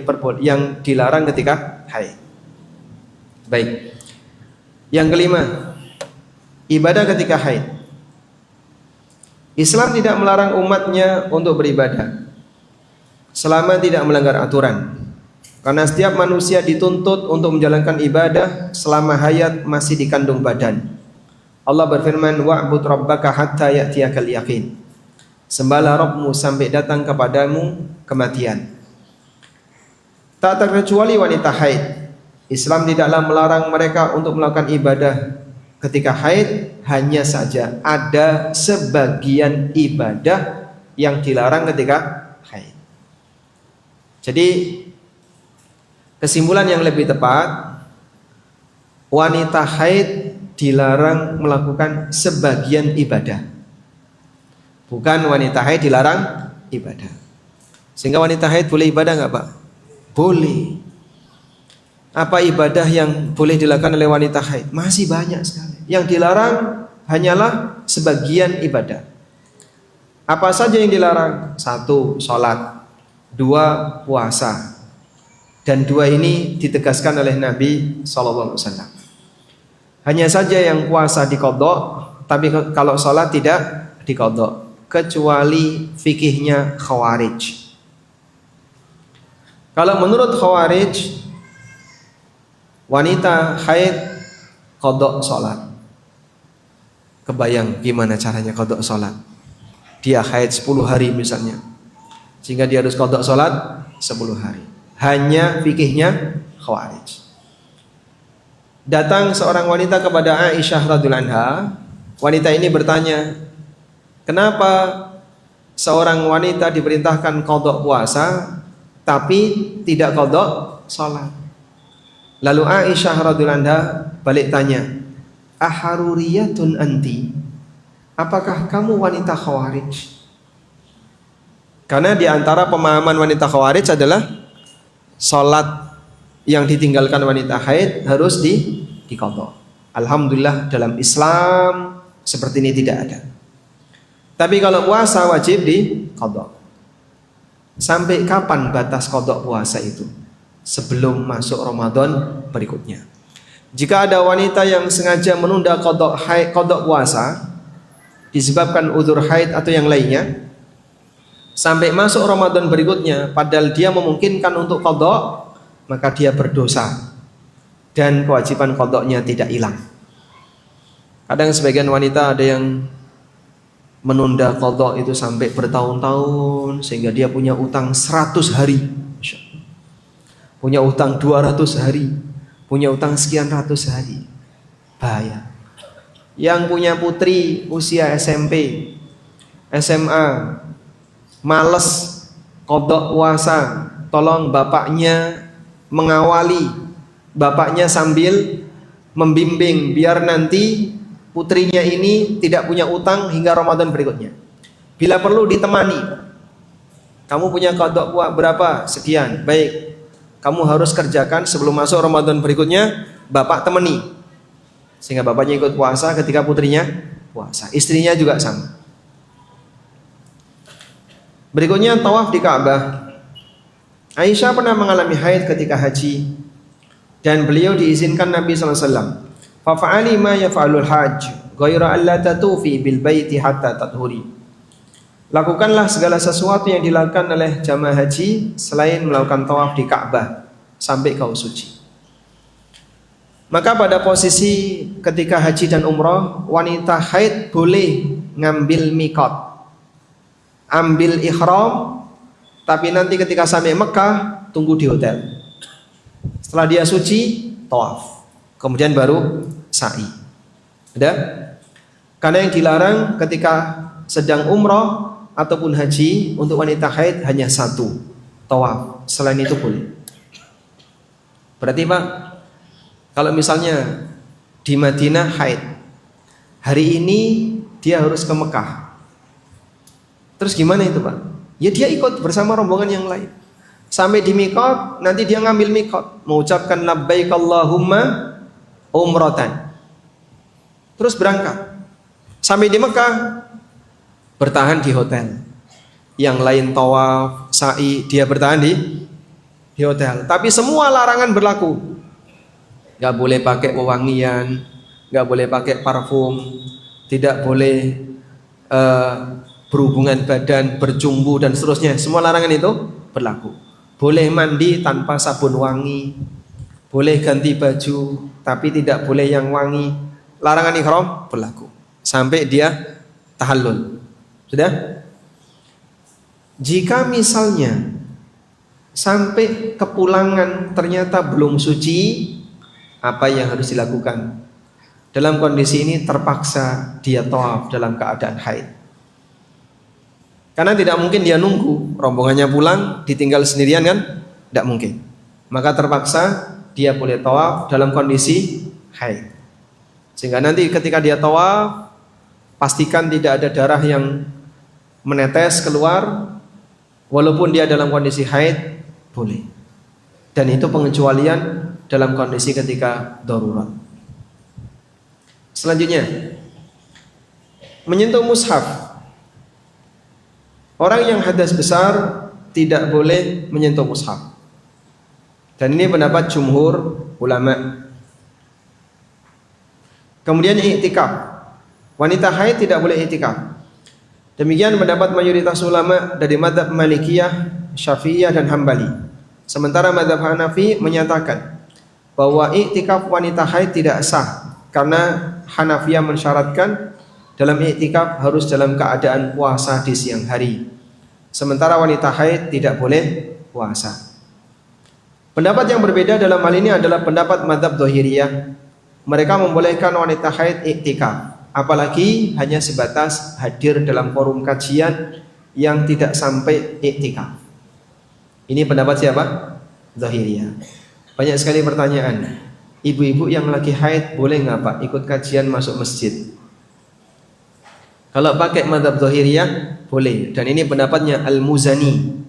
dilarang ketika haid. Baik. Yang kelima, ibadah ketika haid. Islam tidak melarang umatnya untuk beribadah selama tidak melanggar aturan. Karena setiap manusia dituntut untuk menjalankan ibadah selama hayat masih di kandung badan. Allah berfirman, wa'bud rabbaka hatta ya'tiyakal yaqin. Sembahlah Rabbmu sampai datang kepadamu kematian. Tak terkecuali wanita haid. Islam tidaklah melarang mereka untuk melakukan ibadah ketika haid, hanya saja ada sebagian ibadah yang dilarang ketika haid. Jadi kesimpulan yang lebih tepat, wanita haid dilarang melakukan sebagian ibadah, bukan wanita haid dilarang ibadah. Sehingga wanita haid boleh ibadah nggak Pak? Boleh. Apa ibadah yang boleh dilakukan oleh wanita haid? Masih banyak sekali. Yang dilarang hanyalah sebagian ibadah. Apa saja yang dilarang? 1. Sholat. 2. Puasa. Dan 2 ini ditegaskan oleh Nabi SAW. Hanya saja yang puasa diqadha, tapi kalau sholat tidak diqadha, kecuali fikihnya Khawarij. Kalau menurut Khawarij, wanita haid qadha sholat. Kebayang gimana caranya qadha sholat? Dia haid 10 hari misalnya, sehingga dia harus qadha sholat 10 hari. Hanya fikihnya Khawarij. Datang seorang wanita kepada Aisyah radhiyallahu anha. Wanita ini bertanya, kenapa seorang wanita diperintahkan qadha puasa tapi tidak qadha salat? Lalu Aisyah radhiyallahu anha balik tanya, aharuriyatun anti? Apakah kamu wanita Khawarij? Karena di antara pemahaman wanita Khawarij adalah salat yang ditinggalkan wanita haid harus diqadha. Alhamdulillah dalam Islam seperti ini tidak ada. Tapi kalau puasa wajib diqadha. Sampai kapan batas qadha puasa itu? Sebelum masuk Ramadan berikutnya. Jika ada wanita yang sengaja menunda qadha puasa disebabkan udzur haid atau yang lainnya, sampai masuk Ramadan berikutnya padahal dia memungkinkan untuk qadha, maka dia berdosa dan kewajiban qadha-nya tidak hilang. Kadang sebagian wanita ada yang menunda qadha itu sampai bertahun-tahun, sehingga dia punya utang 100 hari, punya utang 200 hari, punya utang sekian ratus hari. Bahaya. Yang punya putri usia SMP, SMA, males qadha puasa, tolong bapaknya mengawali, bapaknya sambil membimbing biar nanti putrinya ini tidak punya utang hingga Ramadan berikutnya. Bila perlu ditemani. Kamu punya qadha berapa? Sekian. Baik, kamu harus kerjakan sebelum masuk Ramadan berikutnya, bapak temani. Sehingga bapaknya ikut puasa ketika putrinya puasa. Istrinya juga sama. Berikutnya tawaf di Ka'bah. Aisyah pernah mengalami haid ketika haji dan beliau diizinkan Nabi SAW. Fafa'ali ma yaf'alul hajj ghayra alla tatufi bil baiti hatta tathuri. Lakukanlah segala sesuatu yang dilakukan oleh jamaah haji selain melakukan tawaf di Ka'bah sampai kau suci. Maka pada posisi ketika haji dan umrah, wanita haid boleh ngambil mikot, ambil ihram, tapi nanti ketika sampai Mekah tunggu di hotel. Setelah dia suci, tawaf, kemudian baru sa'i. Ada? Karena yang dilarang ketika sedang umrah ataupun haji untuk wanita haid hanya 1, tawaf. Selain itu boleh. Berarti Pak, kalau misalnya di Madinah haid, hari ini dia harus ke Mekah, terus gimana itu Pak? Ya dia ikut bersama rombongan yang lain. Sampai di mikot, nanti dia ngambil mikot, mengucapkan labbaik Allahumma umratan, terus berangkat. Sampai di Mekah, bertahan di hotel. Yang lain tawaf, sa'i, dia bertahan di hotel. Tapi semua larangan berlaku. Gak boleh pakai wewangian, gak boleh pakai parfum, tidak boleh berhubungan badan, bercumbu dan seterusnya. Semua larangan itu berlaku. Boleh mandi tanpa sabun wangi, boleh ganti baju, tapi tidak boleh yang wangi. Larangan ihram berlaku sampai dia tahallul. Sudah? Jika misalnya sampai kepulangan ternyata belum suci, apa yang harus dilakukan? Dalam kondisi ini terpaksa dia tawaf dalam keadaan haid. Karena tidak mungkin dia nunggu rombongannya pulang ditinggal sendirian kan? Tidak mungkin. Maka terpaksa dia boleh tawaf dalam kondisi haid. Sehingga nanti ketika dia tawaf, pastikan tidak ada darah yang menetes keluar, walaupun dia dalam kondisi haid, boleh. Dan itu pengecualian dalam kondisi ketika darurat. Selanjutnya, menyentuh mushaf. Orang yang hadas besar tidak boleh menyentuh mushaf. Dan ini pendapat jumhur ulama. Kemudian i'tikaf. Wanita haid tidak boleh i'tikaf. Demikian pendapat mayoritas ulama dari mazhab Malikiyah, Syafi'iyah dan Hambali. Sementara mazhab Hanafi menyatakan bahwa i'tikaf wanita haid tidak sah karena Hanafiyah mensyaratkan dalam i'tikaf harus dalam keadaan puasa di siang hari. Sementara wanita haid tidak boleh puasa. Pendapat yang berbeda dalam hal ini adalah pendapat mazhab Dzahiriyah. Mereka membolehkan wanita haid i'tikaf, apalagi hanya sebatas hadir dalam forum kajian yang tidak sampai i'tikaf. Ini pendapat siapa? Dzahiriyah. Banyak sekali pertanyaan. Ibu-ibu yang lagi haid boleh nggak Pak ikut kajian masuk masjid? Kalau pakai mazhab Dzahiriyah boleh, dan ini pendapatnya Al-Muzani,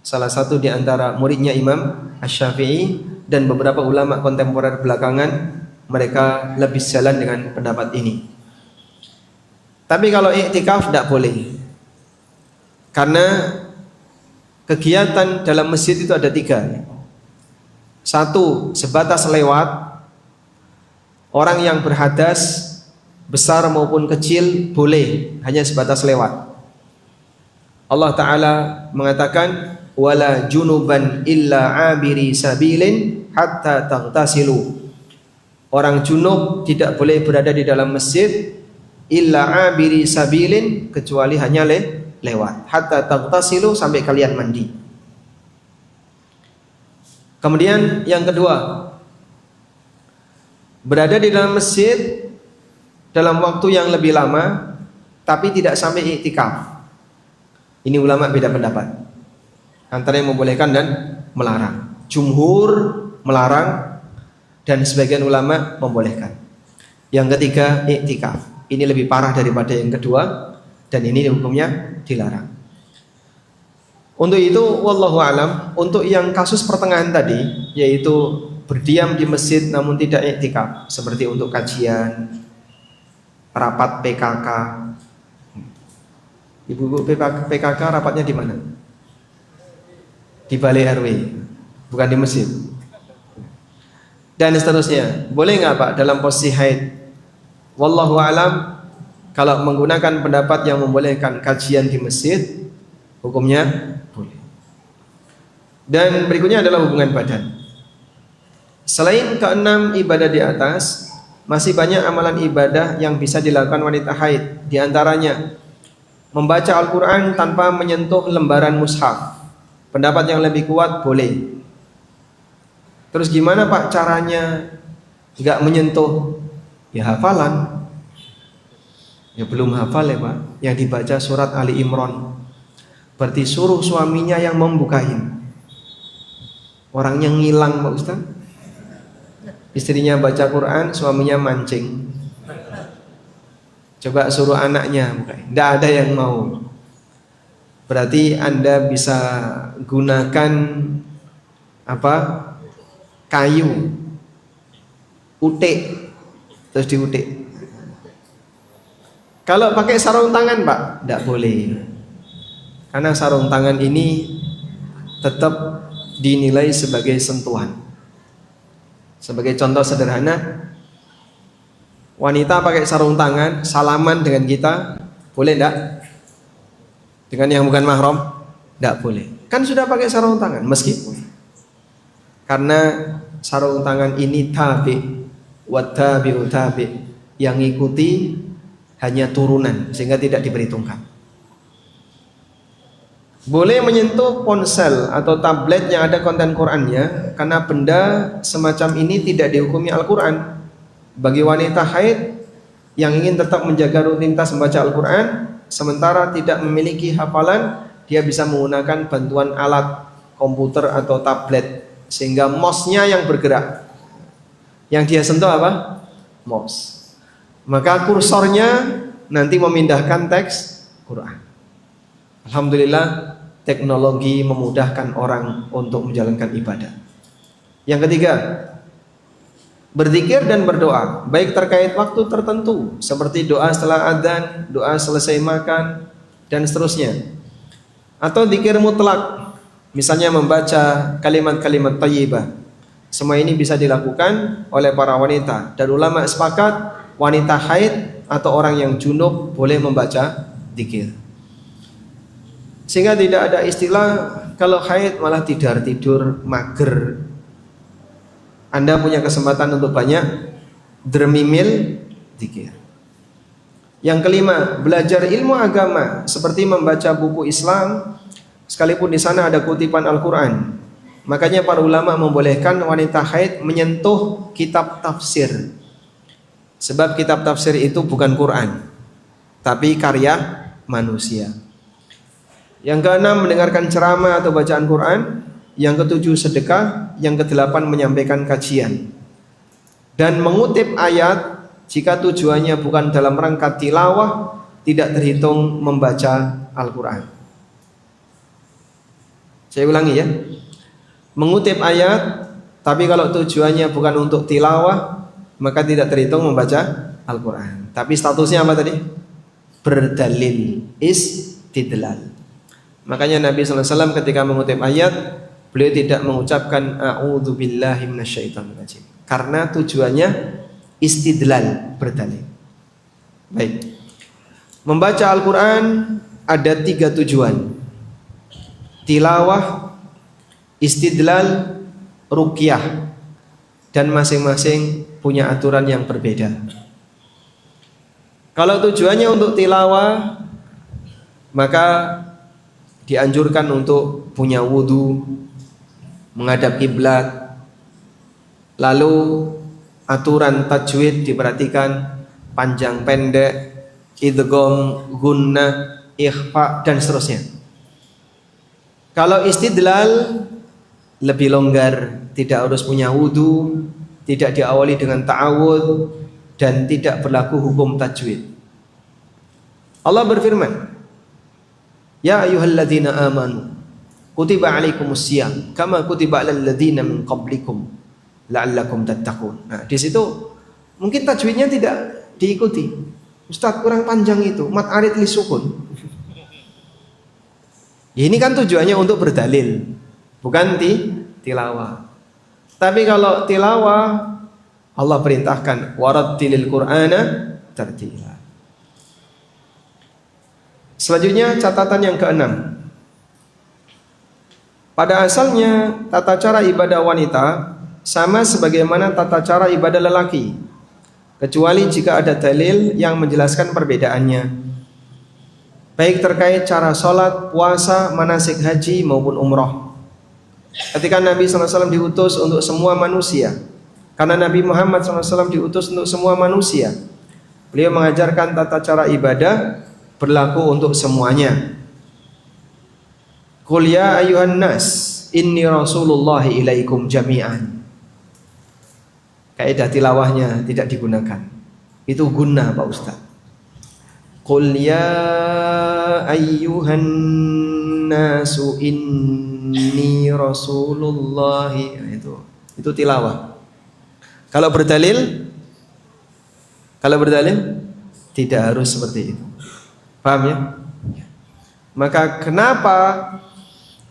salah satu di antara muridnya Imam Asy-Syafi'i, dan beberapa ulama kontemporer belakangan mereka lebih jalan dengan pendapat ini. Tapi kalau i'tikaf tidak boleh, karena kegiatan dalam masjid itu ada 3. Satu, sebatas lewat. Orang yang berhadas besar maupun kecil boleh hanya sebatas lewat. Allah Ta'ala mengatakan wala junuban illa abiri sabilin hatta taghtasilu. Orang junub tidak boleh berada di dalam masjid illa abiri sabilin, kecuali hanya lewat, hatta taghtasilu, sampai kalian mandi. Kemudian yang kedua, berada di dalam masjid dalam waktu yang lebih lama tapi tidak sampai i'tikaf. Ini ulama beda pendapat antara yang membolehkan dan melarang. Jumhur melarang dan sebagian ulama membolehkan. Yang ketiga, i'tikaf. Ini lebih parah daripada yang kedua, dan ini hukumnya dilarang. Untuk itu wallahu alam, untuk yang kasus pertengahan tadi, yaitu berdiam di masjid namun tidak i'tikaf, seperti untuk kajian, rapat PKK. Ibu-ibu PKK rapatnya di mana? Di balai RW, bukan di masjid. Dan seterusnya. Boleh nggak Pak dalam posisi haid? Wallahu alam, kalau menggunakan pendapat yang membolehkan kajian di masjid, hukumnya boleh. Dan berikutnya adalah hubungan badan. Selain keenam ibadah di atas, masih banyak amalan ibadah yang bisa dilakukan wanita haid. Di antaranya membaca Al-Quran tanpa menyentuh lembaran mushaf. Pendapat yang lebih kuat boleh. Terus gimana Pak caranya nggak menyentuh? Ya hafalan. Ya belum hafal ya Pak. Yang dibaca surat Ali Imran. Berarti suruh suaminya yang membukain. Orangnya ngilang Pak Ustaz. Istrinya baca Quran, suaminya mancing. Coba suruh anaknya bukain. Tidak ada yang mau. Berarti Anda bisa gunakan kayu, utik, terus diutik. Kalau pakai sarung tangan Pak, tidak boleh. Karena sarung tangan ini tetap dinilai sebagai sentuhan. Sebagai contoh sederhana, wanita pakai sarung tangan, salaman dengan kita, boleh tidak? Dengan yang bukan mahram, tidak boleh. Kan sudah pakai sarung tangan, meskipun karena sarung tangan ini tabi, wattabi'u tabi, yang ikuti hanya turunan, sehingga tidak diperhitungkan. Boleh menyentuh ponsel atau tablet yang ada konten Qur'annya, karena benda semacam ini tidak dihukumi Al-Quran. Bagi wanita haid yang ingin tetap menjaga rutinitas membaca Al-Quran, sementara tidak memiliki hafalan, dia bisa menggunakan bantuan alat komputer atau tablet, sehingga mouse-nya yang bergerak. Yang dia sentuh apa? Mouse. Maka kursornya nanti memindahkan teks Quran. Alhamdulillah, teknologi memudahkan orang untuk menjalankan ibadah. Yang ketiga, berzikir dan berdoa, baik terkait waktu tertentu seperti doa setelah adzan, doa selesai makan, dan seterusnya. Atau zikir mutlak, misalnya membaca kalimat-kalimat thayyibah. Semua ini bisa dilakukan oleh para wanita, dan ulama sepakat wanita haid atau orang yang junub boleh membaca zikir. Sehingga tidak ada istilah kalau haid malah tidur mager. Anda punya kesempatan untuk banyak dermimil zikir. Yang kelima, belajar ilmu agama seperti membaca buku Islam, sekalipun di sana ada kutipan Al-Quran. Makanya para ulama membolehkan wanita haid menyentuh kitab tafsir. Sebab kitab tafsir itu bukan Quran, tapi karya manusia. Yang keenam, mendengarkan ceramah atau bacaan Quran. Yang ketujuh, sedekah. Yang kedelapan, menyampaikan kajian. Dan mengutip ayat jika tujuannya bukan dalam rangka tilawah, tidak terhitung membaca Al-Quran. Saya ulangi ya. Mengutip ayat, tapi kalau tujuannya bukan untuk tilawah, maka tidak terhitung membaca Al-Quran. Tapi statusnya apa tadi? Berdalil, istidlal. Makanya Nabi SAW ketika mengutip ayat, beliau tidak mengucapkan a'udzubillahi minasyaitonirrajim, karena tujuannya istidlal, berdalil. Baik. Membaca Al-Quran ada 3 tujuan: tilawah, istidlal, ruqyah, dan masing-masing punya aturan yang berbeda. Kalau tujuannya untuk tilawah, maka dianjurkan untuk punya wudu, menghadap kiblat. Lalu aturan tajwid diperhatikan, panjang pendek, idgham, gunnah, ikhfa, dan seterusnya. Kalau istidlal lebih longgar, tidak harus punya wudu, tidak diawali dengan ta'awud, dan tidak berlaku hukum tajwid. Allah berfirman, ya ayyuhalladzina amanu kutiba alaikumusiyam kama kutiba alal ladzina min qablikum la'allakum tattaqun. Nah, di situ mungkin tajwidnya tidak diikuti. Ustaz, kurang panjang itu, mat arid li sukun. Ya, ini kan tujuannya untuk berdalil, bukan tilawah. Tapi kalau tilawah, Allah perintahkan warattilil Qur'ana tartila. Selanjutnya catatan yang keenam. Pada asalnya tata cara ibadah wanita sama sebagaimana tata cara ibadah lelaki, kecuali jika ada dalil yang menjelaskan perbedaannya, baik terkait cara sholat, puasa, manasik haji maupun umroh. Ketika Nabi SAW diutus untuk semua manusia, karena Nabi Muhammad SAW diutus untuk semua manusia, beliau mengajarkan tata cara ibadah berlaku untuk semuanya. Qul ya ayuhan nas inni rasulullahi ilaikum jami'an. Kaidah tilawahnya tidak digunakan. Itu gunnah Pak Ustaz. Qul ya ayyuhan nasu inni rasulullahi. Itu tilawah. Kalau berdalil tidak harus seperti itu. Paham ya? Maka kenapa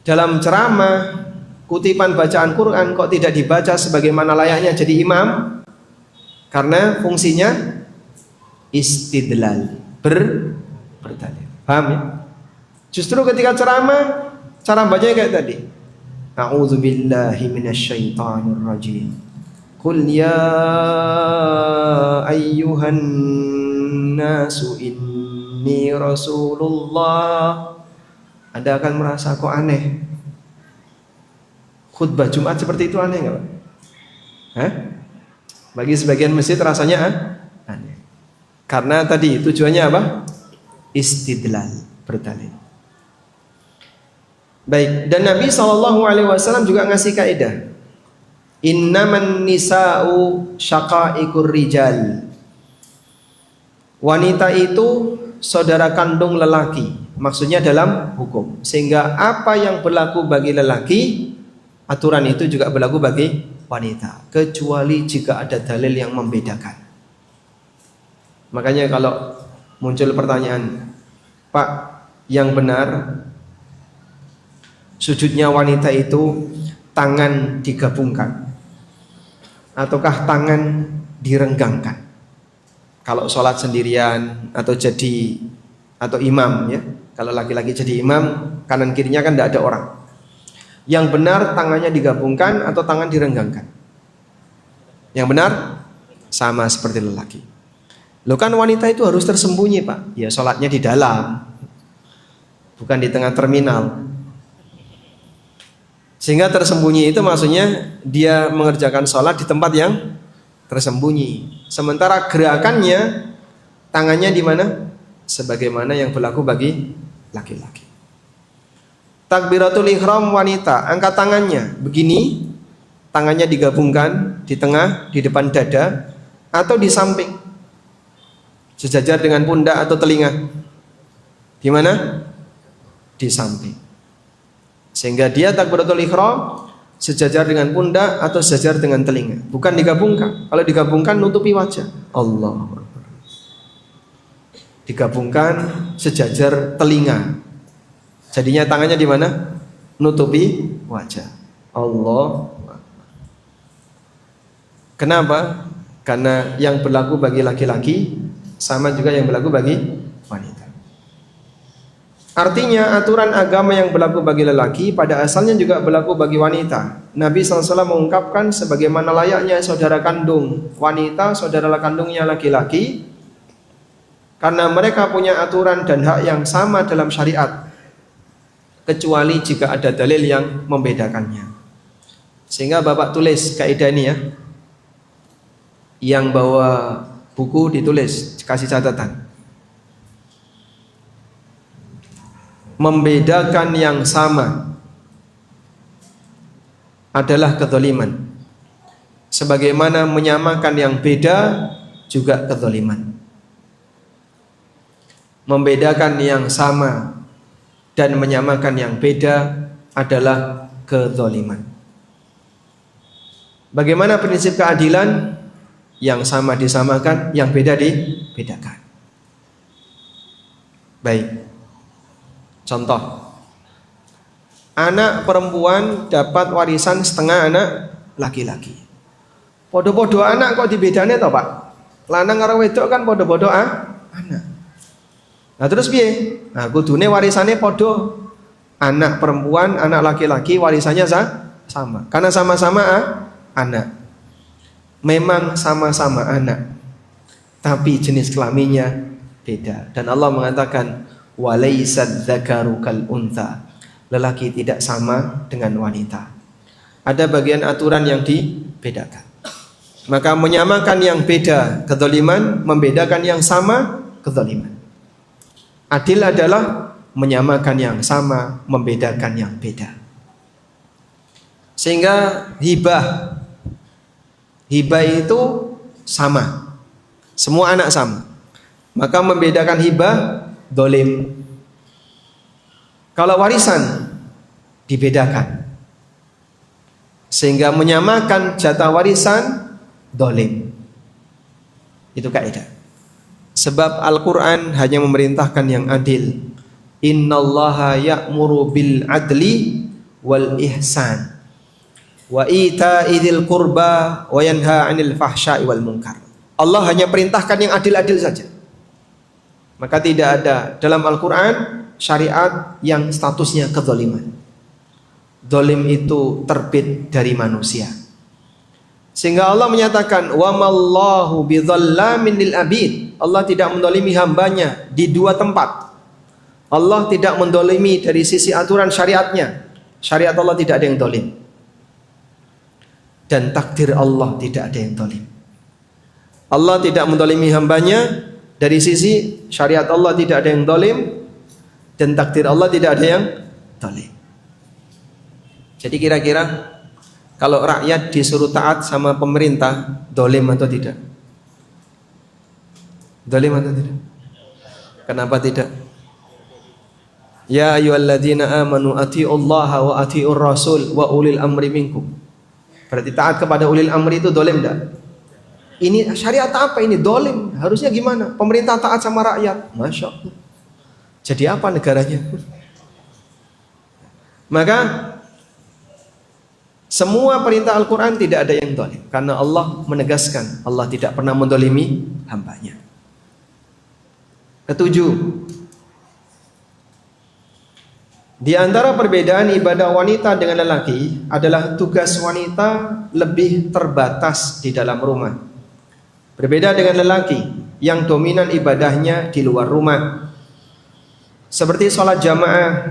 dalam ceramah kutipan bacaan Quran kok tidak dibaca sebagaimana layaknya jadi imam? Karena fungsinya istidlal, berdalil. Paham ya? Justru ketika ceramah, cara bacanya kayak tadi. A'udzubillahi minasyaitonirrajim. Qul ya ayyuhan nasu inni rasulullah. Anda akan merasa kok aneh. Khutbah Jumat seperti itu aneh nggak Pak? Hah? Bagi sebagian masjid rasanya aneh. Karena tadi tujuannya apa? istidlal, berdalil. Baik, dan Nabi SAW juga ngasih kaidah, innaman nisa'u syaqaiqur rijal. Wanita itu saudara kandung lelaki, maksudnya dalam hukum. Sehingga apa yang berlaku bagi lelaki, aturan itu juga berlaku bagi wanita, kecuali jika ada dalil yang membedakan. Makanya kalau muncul pertanyaan, Pak, yang benar sujudnya wanita itu tangan digabungkan ataukah tangan direnggangkan? Kalau sholat sendirian atau imam ya. Kalau laki-laki jadi imam, kanan kirinya kan tidak ada orang. Yang benar tangannya digabungkan atau tangan direnggangkan? Yang benar sama seperti lelaki. Loh kan wanita itu harus tersembunyi, Pak. Ya sholatnya di dalam, bukan di tengah terminal. Sehingga tersembunyi itu maksudnya dia mengerjakan sholat di tempat yang tersembunyi. Sementara gerakannya, tangannya di mana? Sebagaimana yang berlaku bagi laki-laki. Takbiratul ihram wanita, angkat tangannya begini, tangannya digabungkan di tengah, di depan dada, atau di samping, sejajar dengan pundak atau telinga. Di mana? Di samping. Sehingga dia takbiratul ihram sejajar dengan pundak atau sejajar dengan telinga, bukan digabungkan. Kalau digabungkan nutupi wajah. Allah. Digabungkan sejajar telinga. Jadinya tangannya di mana? Nutupi wajah. Allah. Kenapa? Karena yang berlaku bagi laki-laki sama juga yang berlaku bagi wanita. Artinya aturan agama yang berlaku bagi lelaki pada asalnya juga berlaku bagi wanita. Nabi SAW mengungkapkan sebagaimana layaknya saudara kandung wanita, saudara kandungnya laki-laki, karena mereka punya aturan dan hak yang sama dalam syariat, kecuali jika ada dalil yang membedakannya. Sehingga Bapak tulis kaidah ini ya. Yang bawa buku ditulis, kasih catatan. Membedakan yang sama adalah kezaliman, sebagaimana menyamakan yang beda juga kezaliman. Membedakan yang sama dan menyamakan yang beda adalah kezaliman. Bagaimana prinsip keadilan? Yang sama disamakan, yang beda dibedakan. Baik. Contoh, anak perempuan dapat warisan setengah anak laki-laki. Podo-podo anak kok dibedane toh, Pak? Lanang karo wedok kan podo-podo anak. Nah terus piye? Nah kudune warisannya podo. Anak perempuan, anak laki-laki warisannya sama. Karena sama-sama anak. Memang sama-sama anak, tapi jenis kelaminnya beda. Dan Allah mengatakan walaysad dzakaru kal untha. Lelaki tidak sama dengan wanita. Ada bagian aturan yang dibedakan. Maka menyamakan yang beda kezaliman, membedakan yang sama kezaliman. Adil adalah menyamakan yang sama, membedakan yang beda. Sehingga hibah itu sama, semua anak sama. Maka membedakan hibah dolim. Kalau warisan dibedakan, sehingga menyamakan jatah warisan dolim. Itu kaidah. Sebab Al-Quran hanya memerintahkan yang adil. Innallaha ya'muru bil adli wal ihsan wa ita'i dzil qurba wa yanha 'anil fahsya'i wal munkar. Allah hanya perintahkan yang adil-adil saja. Maka tidak ada dalam Al-Quran syariat yang statusnya kezaliman. Zalim itu terbit dari manusia. Sehingga Allah menyatakan wa mallahu bidzallamin lil abid. Allah tidak mendolimi hambanya di dua tempat. Allah tidak mendolimi dari sisi aturan syariatnya. Syariat Allah tidak ada yang dolim. Dan takdir Allah tidak ada yang dolim. Allah tidak mendolimi hambanya Dari sisi syariat Allah tidak ada yang zalim dan takdir Allah tidak ada yang zalim. Jadi kira-kira kalau rakyat disuruh taat sama pemerintah, zalim atau tidak? Zalim atau tidak? Kenapa tidak? Ya ayyuhalladzina amanu atti'ullaha wa atti'ur rasul wa ulil amri minkum. Berarti taat kepada ulil amri itu zalim enggak? Ini syariat apa ini? Zalim. Harusnya gimana? Pemerintah taat sama rakyat. Masya Allah. Jadi apa negaranya? Maka semua perintah Al-Quran tidak ada yang zalim, karena Allah menegaskan Allah tidak pernah mendolimi hambanya. Ketujuh, di antara perbedaan ibadah wanita dengan lelaki adalah tugas wanita lebih terbatas di dalam rumah. Berbeda dengan lelaki yang dominan ibadahnya di luar rumah. Seperti sholat jamaah,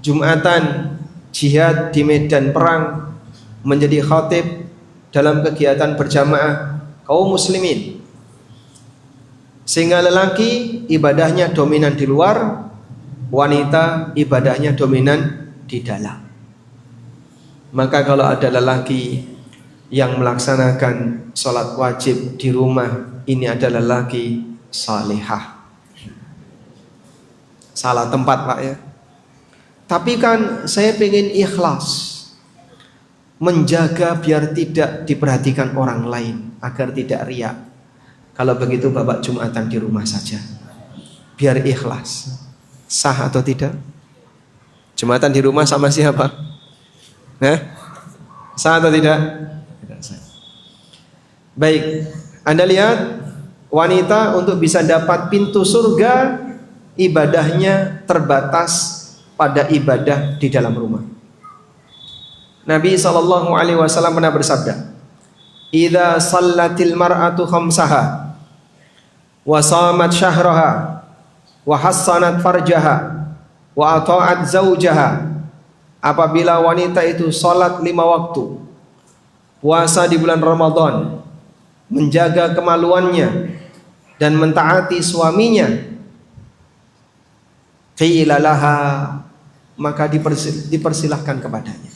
Jumatan, jihad di medan perang, menjadi khatib dalam kegiatan berjamaah kaum muslimin. Sehingga lelaki ibadahnya dominan di luar, wanita ibadahnya dominan di dalam. Maka kalau ada lelaki yang melaksanakan sholat wajib di rumah, ini adalah lelaki salihah. Salah tempat Pak ya. Tapi kan saya pengen ikhlas, menjaga biar tidak diperhatikan orang lain, agar tidak riak. Kalau begitu Bapak Jumatan di rumah saja, biar ikhlas. Sah atau tidak? Jumatan di rumah sama siapa? Sah atau tidak? Tidak sah. Baik, Anda lihat wanita untuk bisa dapat pintu surga, ibadahnya terbatas pada ibadah di dalam rumah. Nabi SAW pernah bersabda, "Idza shallatil mar'atu khamsaha wa shamat syahraha wa hassanat farjaha wa ata'at zaujaha." Apabila wanita itu salat 5 waktu, puasa di bulan Ramadan, menjaga kemaluannya dan mentaati suaminya, qila laha, maka dipersilahkan kepadanya,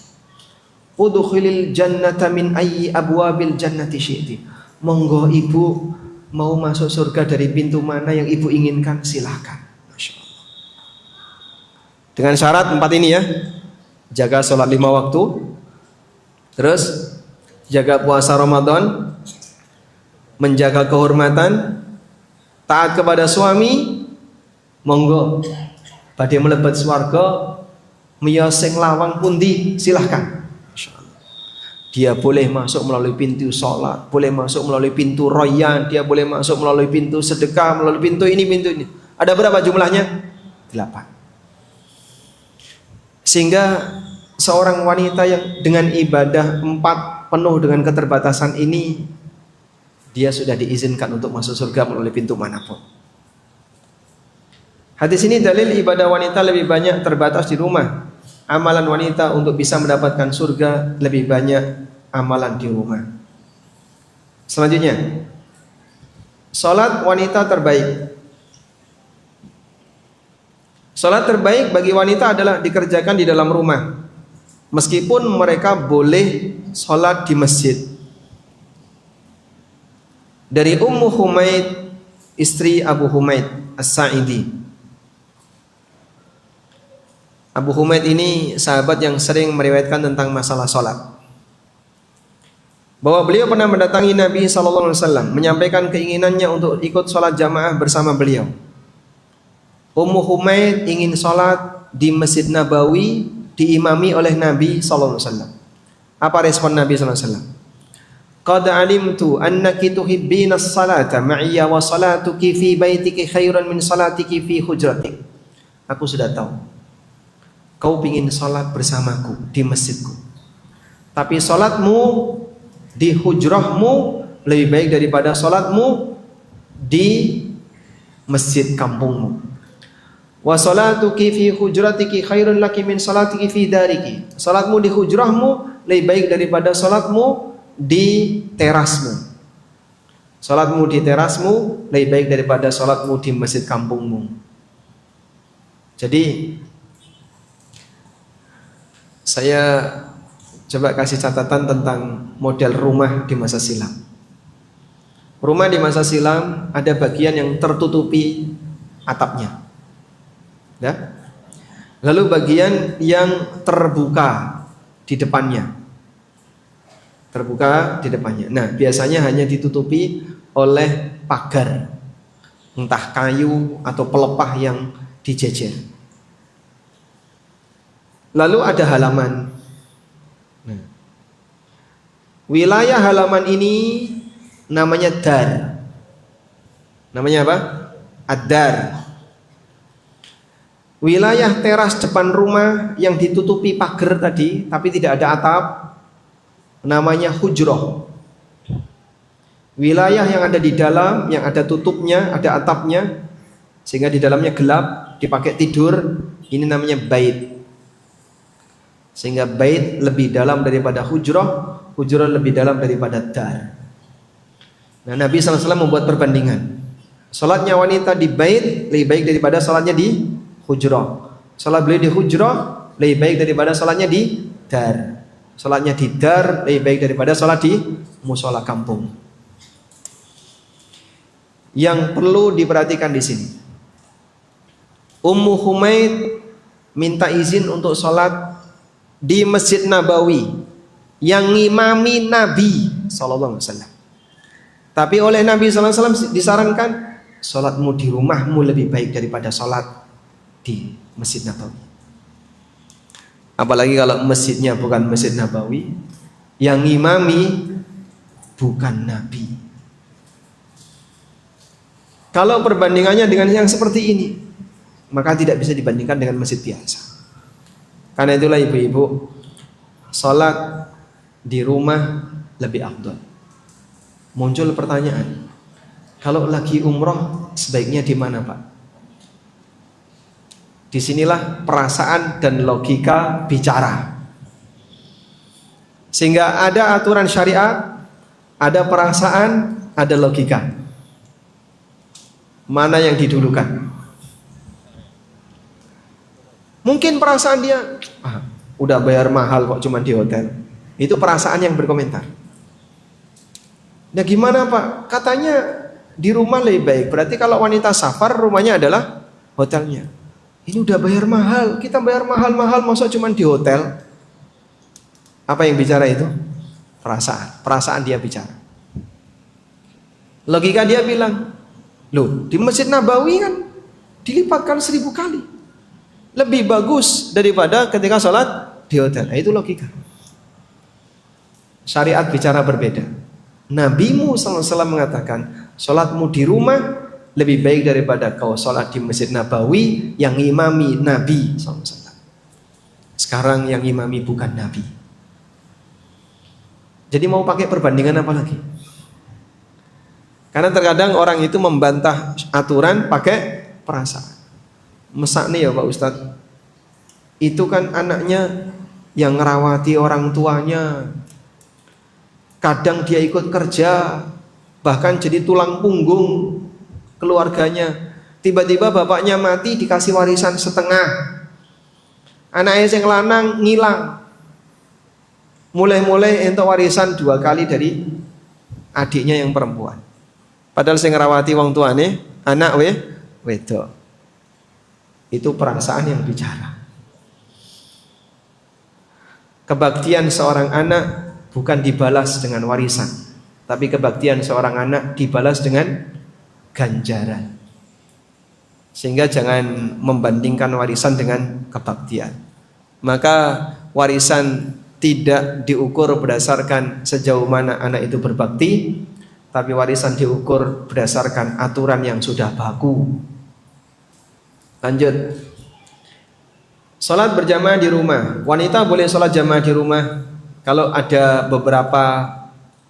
udkhilil jannata min ayyi abwabil jannati syi'ti. Monggo ibu mau masuk surga dari pintu mana yang ibu inginkan, silahkan. Masya Allah. Dengan syarat 4 ini ya, jaga sholat 5 waktu, terus jaga puasa Ramadan, menjaga kehormatan, taat kepada suami, monggo badhe mlebet swarga, miyoseng lawang pundi silahkan. Dia boleh masuk melalui pintu sholat, boleh masuk melalui pintu royan, dia boleh masuk melalui pintu sedekah, melalui pintu ini, pintu ini. Ada berapa jumlahnya? 8. Sehingga seorang wanita yang dengan ibadah 4 penuh dengan keterbatasan ini, dia sudah diizinkan untuk masuk surga melalui pintu manapun. Hadis ini dalil ibadah wanita lebih banyak terbatas di rumah. Amalan wanita untuk bisa mendapatkan surga lebih banyak amalan di rumah. Selanjutnya, salat wanita terbaik. Salat terbaik bagi wanita adalah dikerjakan di dalam rumah, meskipun mereka boleh salat di masjid. Dari Ummu Humaid, istri Abu Humaid As-Sa'idi. Abu Humaid ini sahabat yang sering meriwayatkan tentang masalah sholat, bahwa beliau pernah mendatangi Nabi SAW, menyampaikan keinginannya untuk ikut sholat jamaah bersama beliau. Ummu Humaid ingin sholat di Masjid Nabawi, diimami oleh Nabi SAW. Apa respon Nabi SAW? Qad alimtu annaki tuhibbina as-salata ma'iyya wa salatuki fi baitiki khairan min salatiki fi hujratik. Aku sudah tahu kau ingin sholat bersamaku di masjidku, tapi sholatmu di hujrahmu lebih baik daripada sholatmu di masjid kampungmu. Wa salatuki fi hujratiki khairun laki min salatiki fi dariki. Sholatmu di hujrahmu lebih baik daripada sholatmu di terasmu. Salatmu di terasmu lebih baik daripada salatmu di masjid kampungmu. Jadi saya coba kasih catatan tentang model rumah di masa silam. Rumah di masa silam ada bagian yang tertutupi atapnya, ya. Lalu bagian yang terbuka di depannya, Nah, biasanya hanya ditutupi oleh pagar, entah kayu atau pelepah yang dijejer. Lalu ada halaman. Nah, wilayah halaman ini namanya dar. Namanya apa? Ad-dar. Wilayah teras depan rumah yang ditutupi pagar tadi, tapi tidak ada atap, namanya hujroh. Wilayah yang ada di dalam, yang ada tutupnya, ada atapnya, sehingga di dalamnya gelap, dipakai tidur, ini namanya bait. Sehingga bait lebih dalam daripada hujroh, hujroh lebih dalam daripada dar. Nah, Nabi SAW membuat perbandingan. Salatnya wanita di bait lebih baik daripada salatnya di hujroh. Salat beliau di hujroh lebih baik daripada salatnya di dar. Salatnya di dar lebih baik daripada salat di musola kampung. Yang perlu diperhatikan di sini, Ummu Humaid minta izin untuk salat di Masjid Nabawi yang ngimami Nabi sallallahu alaihi wasallam. Tapi oleh Nabi sallallahu alaihi wasallam disarankan salatmu di rumahmu lebih baik daripada salat di Masjid Nabawi. Apalagi kalau masjidnya bukan Masjid Nabawi, yang ngimami bukan Nabi. Kalau perbandingannya dengan yang seperti ini, maka tidak bisa dibandingkan dengan masjid biasa. Karena itulah ibu-ibu, salat di rumah lebih afdal. Muncul pertanyaan, kalau lagi umroh sebaiknya di mana, Pak? Disinilah perasaan dan logika bicara. Sehingga ada aturan syariat, ada perasaan, ada logika. Mana yang didulukan? Mungkin perasaan dia, udah bayar mahal kok cuma di hotel. Itu perasaan yang berkomentar. Nah gimana Pak? Katanya di rumah lebih baik. Berarti kalau wanita safar rumahnya adalah hotelnya. Ini udah bayar mahal, kita bayar mahal-mahal, masa cuma di hotel? Apa yang bicara itu? Perasaan dia bicara. Logika dia bilang, loh di Masjid Nabawi kan dilipatkan 1000 kali, lebih bagus daripada ketika sholat di hotel. Nah, itu logika. Syariat bicara berbeda. Nabimu SAW mengatakan, sholatmu di rumah lebih baik daripada kau sholat di Masjid Nabawi yang imami Nabi SAW. Sekarang yang imami bukan Nabi. Jadi mau pakai perbandingan apa lagi? Karena terkadang orang itu membantah aturan pakai perasaan. Mesak nih ya Pak Ustadz, itu kan anaknya yang ngerawati orang tuanya, kadang dia ikut kerja, bahkan jadi tulang punggung keluarganya. Tiba-tiba bapaknya mati dikasih warisan setengah, anaknya yang lanang ngilang, mulai entuk warisan 2 kali dari adiknya yang perempuan. Padahal sing ngerawati wong tuane anak wedok. Itu perasaan yang bicara. Kebaktian seorang anak bukan dibalas dengan warisan, tapi kebaktian seorang anak dibalas dengan ganjaran. Sehingga jangan membandingkan warisan dengan kebaktian. Maka warisan tidak diukur berdasarkan sejauh mana anak itu berbakti, tapi warisan diukur berdasarkan aturan yang sudah baku. Lanjut. Salat berjamaah di rumah. Wanita boleh salat jamaah di rumah kalau ada beberapa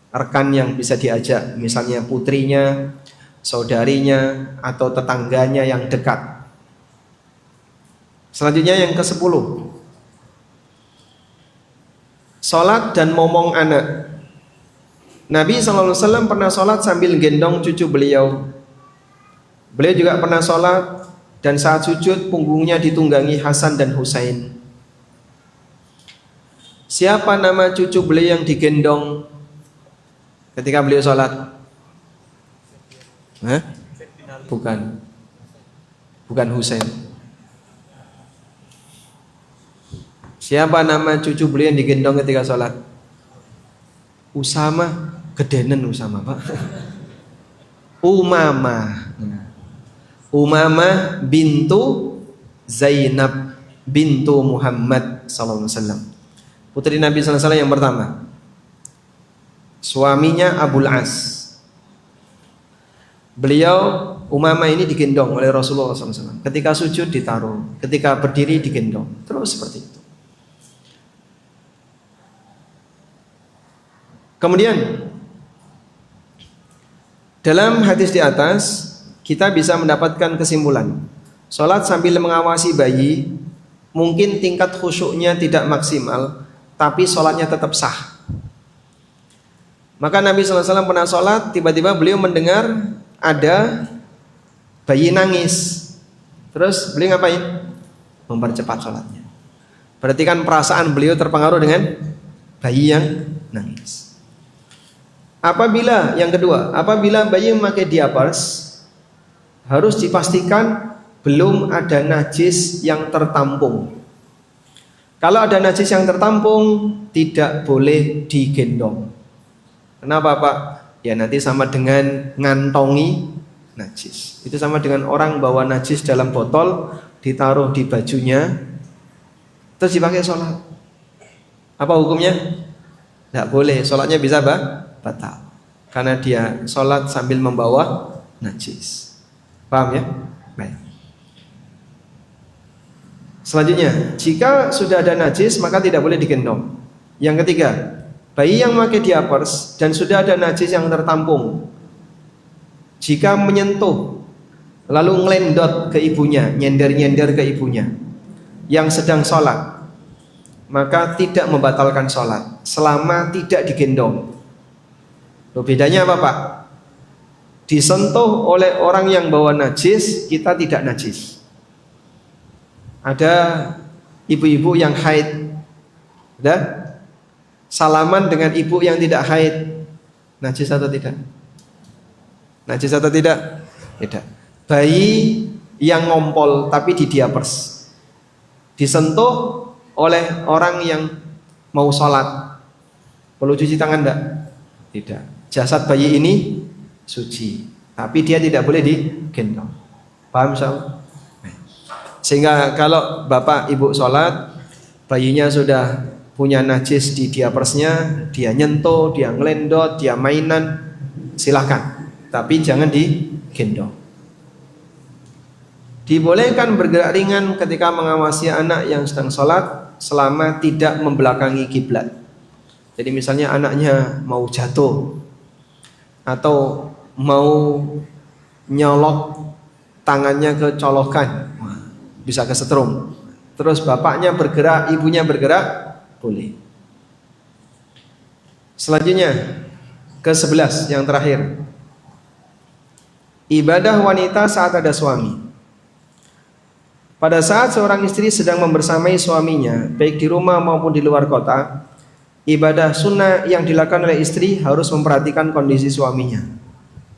rekan yang bisa diajak, misalnya putrinya, saudarinya, atau tetangganya yang dekat. Selanjutnya yang ke-10, salat dan momong anak. Nabi SAW pernah sholat sambil gendong cucu beliau. Beliau juga pernah sholat dan saat sujud punggungnya ditunggangi Hasan dan Husain. Siapa nama cucu beliau yang digendong ketika beliau sholat? Bukan Husain. Siapa nama cucu beliau yang digendong ketika sholat? Usama, gedenen Usama, Pak. Umamah bintu Zainab bintu Muhammad sallallahu alaihi wasallam. Putri Nabi sallallahu alaihi wasallam yang pertama. Suaminya Abul As. Beliau Umamah ini digendong oleh Rasulullah SAW. Ketika sujud ditaruh, ketika berdiri digendong. Terus seperti itu. Kemudian dalam hadis di atas kita bisa mendapatkan kesimpulan, sholat sambil mengawasi bayi mungkin tingkat khusyuknya tidak maksimal, tapi sholatnya tetap sah. Maka Nabi SAW pernah sholat, tiba-tiba beliau mendengar ada bayi nangis. Terus beliau ngapain? Mempercepat sholatnya. Berarti kan perasaan beliau terpengaruh dengan bayi yang nangis. Apabila yang kedua, apabila bayi memakai diapers, harus dipastikan belum ada najis yang tertampung. Kalau ada najis yang tertampung, tidak boleh digendong. Kenapa, Pak? Ya nanti sama dengan ngantongi najis. Itu sama dengan orang bawa najis dalam botol, ditaruh di bajunya, terus dipakai sholat. Apa hukumnya? Tidak boleh. Sholatnya bisa batal. Karena dia sholat sambil membawa najis. Paham ya? Baik. Selanjutnya, jika sudah ada najis maka tidak boleh digendong. Yang ketiga, bayi yang memakai diapers dan sudah ada najis yang tertampung, jika menyentuh lalu ngelendot ke ibunya, nyender-nyender ke ibunya yang sedang sholat, maka tidak membatalkan sholat selama tidak digendong. Loh, bedanya apa, Pak? Disentuh oleh orang yang bawa najis, kita tidak najis. Ada ibu-ibu yang haid, ada salaman dengan ibu yang tidak haid, najis atau tidak? Najis atau tidak? Tidak. Bayi yang ngompol tapi di diapers, disentuh oleh orang yang mau sholat, perlu cuci tangan enggak? Tidak. Jasad bayi ini suci, tapi dia tidak boleh digendong. Paham insyaallah? Sehingga kalau bapak ibu sholat, bayinya sudah punya najis di diapersnya, dia nyentuh, dia ngelendot, dia mainan, silahkan, tapi jangan digendong. Dibolehkan bergerak ringan ketika mengawasi anak yang sedang sholat selama tidak membelakangi kiblat. Jadi misalnya anaknya mau jatuh atau mau nyolok tangannya ke colokan, bisa kesetrum. Terus bapaknya bergerak, ibunya bergerak, boleh. Selanjutnya ke-11 yang terakhir, ibadah wanita saat ada suami. Pada saat seorang istri sedang membersamai suaminya, baik di rumah maupun di luar kota, ibadah sunnah yang dilakukan oleh istri harus memperhatikan kondisi suaminya.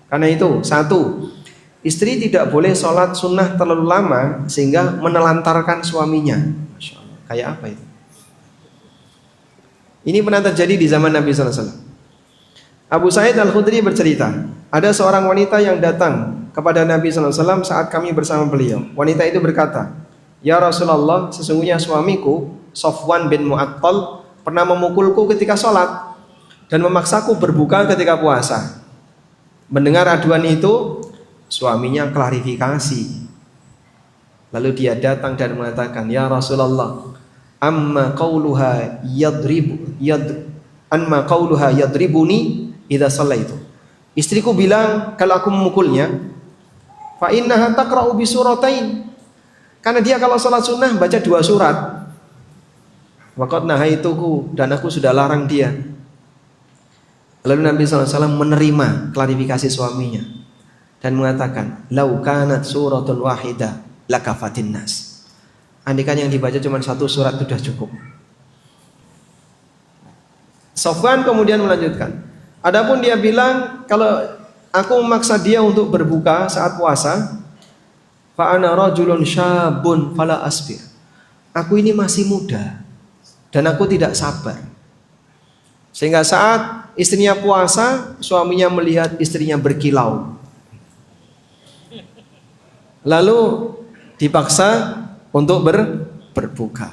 Karena itu, satu, istri tidak boleh sholat sunnah terlalu lama sehingga menelantarkan suaminya. Masya Allah, kayak apa itu? Ini pernah terjadi di zaman Nabi SAW. Abu Sa'id Al-Khudri bercerita, ada seorang wanita yang datang kepada Nabi SAW saat kami bersama beliau. Wanita itu berkata, "Ya Rasulullah, sesungguhnya suamiku Sofwan bin Mu'attal pernah memukulku ketika sholat dan memaksaku berbuka ketika puasa." Mendengar aduan itu, suaminya klarifikasi. Lalu dia datang dan mengatakan, "Ya Rasulullah, amma qauluha yadribuni idza shallaitu." Istriku bilang kalau aku memukulnya, fa innaha taqra'u bi suratain. Karena dia kalau salat sunnah baca 2 surat. Wa qad nahaituku, dan aku sudah larang dia. Lalu Nabi SAW menerima klarifikasi suaminya dan mengatakan, "Lau kanat suratun wahidah lakafatin nas." Andaikan yang dibaca cuma satu surat sudah cukup. Sofwan kemudian melanjutkan, adapun dia bilang, kalau aku memaksa dia untuk berbuka saat puasa, fa ana rajulun syabun fala asbir. Aku ini masih muda dan aku tidak sabar. Sehingga saat istrinya puasa, suaminya melihat istrinya berkilau. Lalu dipaksa untuk berbuka.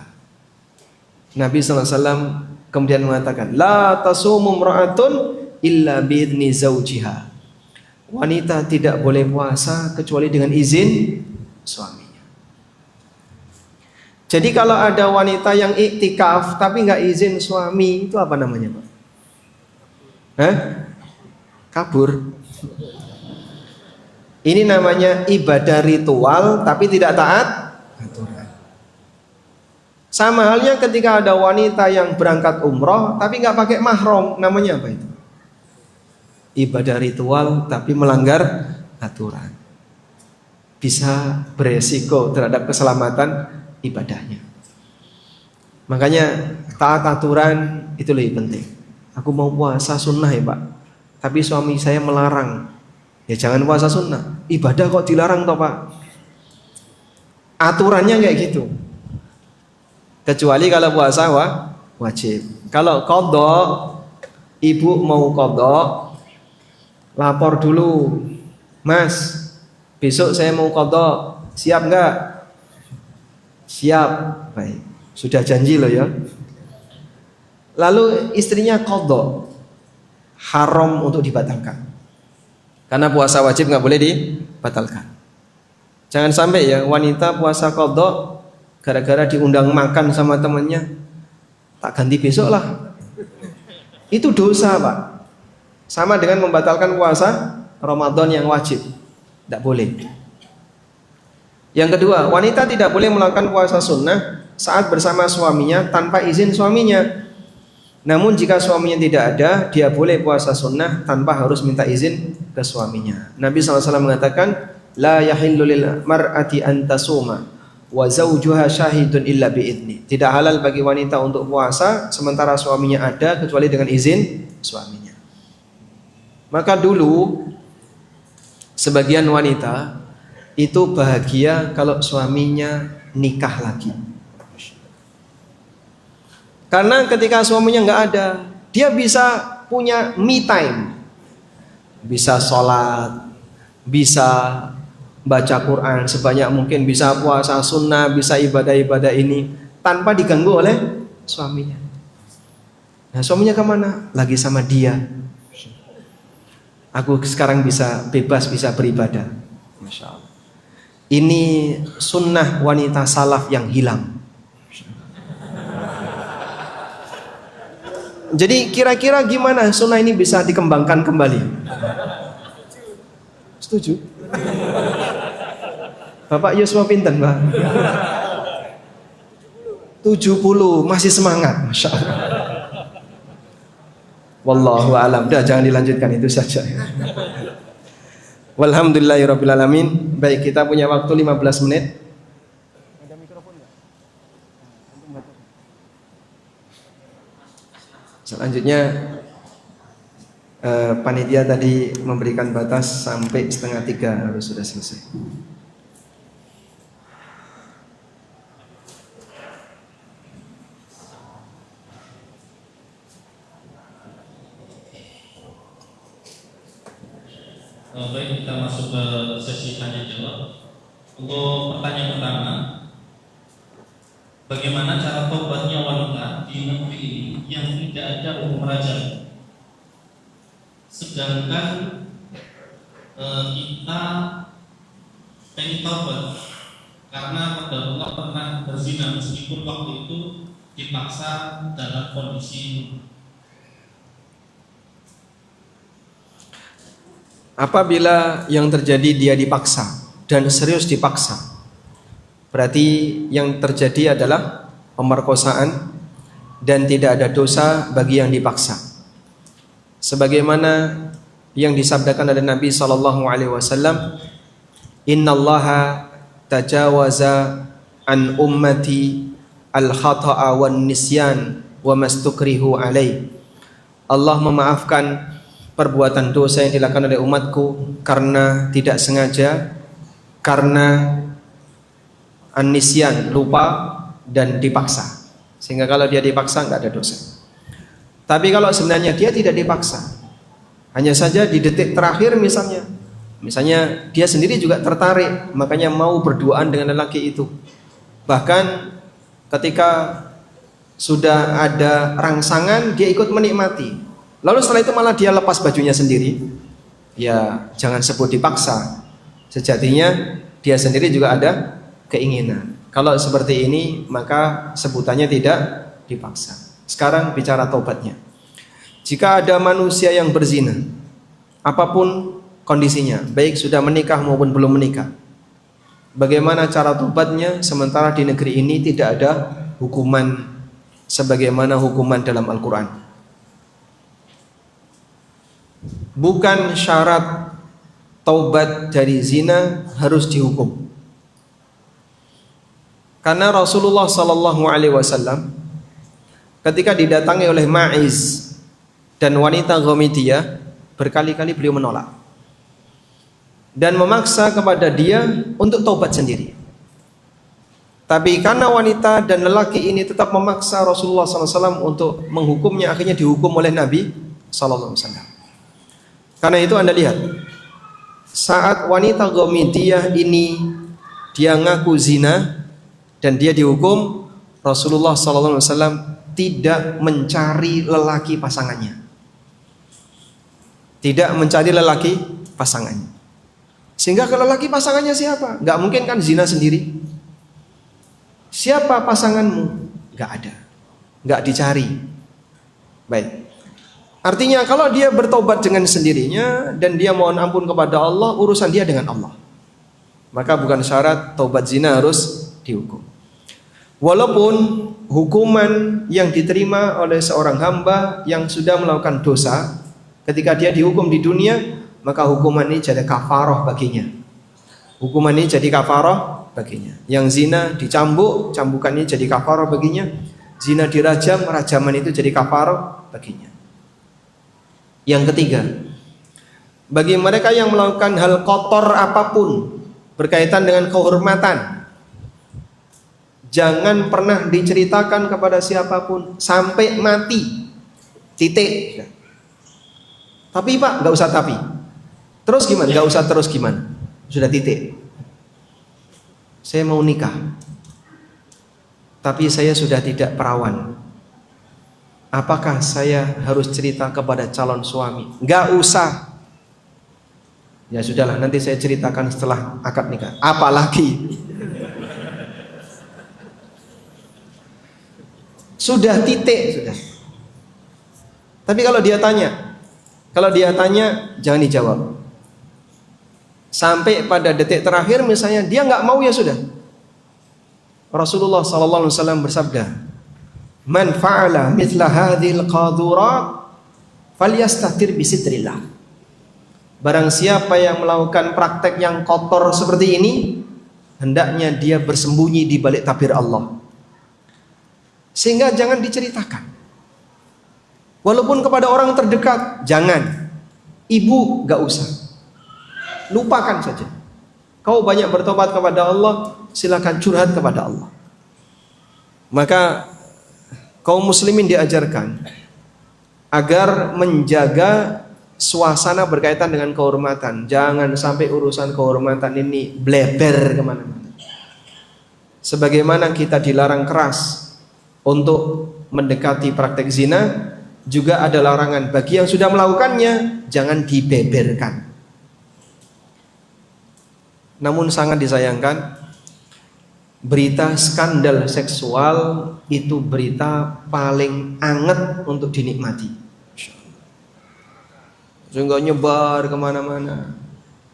Nabi SAW kemudian mengatakan, la tasumu imra'atun illa biidni zawjiha. Wanita tidak boleh puasa kecuali dengan izin suaminya. Jadi kalau ada wanita yang iktikaf tapi nggak izin suami, itu apa namanya, Pak? Kabur. Ini namanya ibadah ritual tapi tidak taat aturan. Sama halnya ketika ada wanita yang berangkat umroh tapi nggak pakai mahram, namanya apa itu? Ibadah ritual tapi melanggar aturan. Bisa beresiko terhadap keselamatan ibadahnya. Makanya taat aturan itu lebih penting. Aku mau puasa sunnah ya Pak, tapi suami saya melarang. Ya jangan puasa sunnah. Ibadah kok dilarang toh Pak? Aturannya kayak gitu. Kecuali kalau puasa wajib. Kalau qadha, ibu mau qadha, lapor dulu, Mas, besok saya mau qadha, siap enggak? Siap. Baik, sudah janji loh ya. Lalu istrinya qadha, haram untuk dibatalkan. Karena puasa wajib nggak boleh dibatalkan. Jangan sampai ya wanita puasa qadha gara-gara diundang makan sama temannya, tak ganti besok lah. Itu dosa Pak. Sama dengan membatalkan puasa Ramadan yang wajib. Tidak boleh. Yang kedua, wanita tidak boleh melakukan puasa sunnah saat bersama suaminya tanpa izin suaminya. Namun jika suaminya tidak ada, dia boleh puasa sunnah tanpa harus minta izin ke suaminya. Nabi SAW mengatakan, la yahillu lil mar'ati an tasuma wa zawjuha syahidun illa biidni. Tidak halal bagi wanita untuk puasa sementara suaminya ada kecuali dengan izin suaminya. Maka dulu sebagian wanita itu bahagia kalau suaminya nikah lagi. Karena ketika suaminya nggak ada, dia bisa punya me time, bisa sholat, bisa baca Quran sebanyak mungkin, bisa puasa sunnah, bisa ibadah-ibadah ini tanpa diganggu oleh suaminya. Nah suaminya kemana? Lagi sama dia. Aku sekarang bisa bebas, bisa beribadah. Masya Allah. Ini sunnah wanita salaf yang hilang. Jadi kira-kira gimana sunnah ini bisa dikembangkan kembali? Setuju? Bapak Yusuf pinten Pak? 70 masih semangat, Masya Allah. Wallahu a'lam. Dah jangan dilanjutkan, itu saja. Walhamdulillahirabbil alamin. Baik, kita punya waktu 15 menit. Ada mikrofon enggak? Selanjutnya panitia tadi memberikan batas sampai 2:30 harus sudah selesai. Baik, kita masuk ke sesi tanya jawab. Untuk pertanyaan pertama, bagaimana cara tobatnya wanita di negeri ini yang tidak ada hukum rajam? Sedangkan kita pengen tobat karena pada Allah pernah berzina meskipun waktu itu dipaksa dalam kondisi. Apabila yang terjadi dia dipaksa dan serius dipaksa, berarti yang terjadi adalah pemerkosaan dan tidak ada dosa bagi yang dipaksa. sebagaimana yang disabdakan oleh Nabi sallallahu alaihi wasallam, innallaha tajawaza an ummati al-khata'a wan nisyan wa mastukrihu alaih. Allah memaafkan perbuatan dosa yang dilakukan oleh umatku karena tidak sengaja, karena an-nisyan, lupa, dan dipaksa. Sehingga kalau dia dipaksa enggak ada dosa. Tapi kalau sebenarnya dia tidak dipaksa, hanya saja di detik terakhir misalnya dia sendiri juga tertarik, makanya mau berduaan dengan lelaki itu. Bahkan ketika sudah ada rangsangan, dia ikut menikmati. Lalu setelah itu malah dia lepas bajunya sendiri. Ya, jangan sebut dipaksa. Sejatinya dia sendiri juga ada keinginan. Kalau seperti ini, maka sebutannya tidak dipaksa. Sekarang bicara taubatnya. Jika ada manusia yang berzina, apapun kondisinya, baik sudah menikah maupun belum menikah, bagaimana cara taubatnya sementara di negeri ini tidak ada hukuman sebagaimana hukuman dalam Al-Quran? Bukan syarat taubat dari zina harus dihukum. Karena Rasulullah sallallahu alaihi wasallam ketika didatangi oleh Ma'iz dan wanita Ghamidiyah, berkali-kali beliau menolak dan memaksa kepada dia untuk taubat sendiri. Tapi karena wanita dan lelaki ini tetap memaksa Rasulullah SAW untuk menghukumnya, akhirnya dihukum oleh Nabi SAW. Karena itu Anda lihat, saat wanita Ghamidiyah ini dia ngaku zina dan dia dihukum, Rasulullah SAW tidak mencari lelaki pasangannya. Tidak mencari lelaki pasangannya. Sehingga kalau lelaki pasangannya siapa? Gak mungkin kan zina sendiri. Siapa pasanganmu? Gak ada. Gak dicari. Baik. Artinya kalau dia bertobat dengan sendirinya dan dia mohon ampun kepada Allah, urusan dia dengan Allah. Maka bukan syarat taubat zina harus dihukum. Walaupun hukuman yang diterima oleh seorang hamba yang sudah melakukan dosa, ketika dia dihukum di dunia, maka hukuman ini jadi kafarah baginya. Hukuman ini jadi kafarah baginya. Yang zina dicambuk, cambukan ini jadi kafarah baginya. Zina dirajam, rajaman itu jadi kafarah baginya. Yang ketiga, bagi mereka yang melakukan hal kotor apapun berkaitan dengan kehormatan, jangan pernah diceritakan kepada siapapun sampai mati. Titik. Tapi Pak, nggak usah tapi. Terus gimana? Nggak usah terus gimana? Sudah titik. Saya mau nikah, tapi saya sudah tidak perawan. Apakah saya harus cerita kepada calon suami? Nggak usah. Ya sudahlah, nanti saya ceritakan setelah akad nikah. Apalagi sudah titik sudah. Tapi kalau dia tanya, jangan dijawab. Sampai pada detik terakhir misalnya dia nggak mau, ya sudah. Rasulullah SAW bersabda, "Man fa'ala mithla hadhil qadurat falyastatir bisitrillah." Barang siapa yang melakukan praktek yang kotor seperti ini, hendaknya dia bersembunyi di balik tabir Allah. Sehingga jangan diceritakan. Walaupun kepada orang terdekat, jangan. Ibu gak usah. Lupakan saja. Kau banyak bertobat kepada Allah, silakan curhat kepada Allah. Maka kaum muslimin diajarkan agar menjaga suasana berkaitan dengan kehormatan. Jangan sampai urusan kehormatan ini bleber kemana-mana. Sebagaimana kita dilarang keras untuk mendekati praktek zina, juga ada larangan bagi yang sudah melakukannya, jangan dibeberkan. Namun sangat disayangkan, berita skandal seksual itu berita paling anget untuk dinikmati. Sehingga nyebar kemana-mana.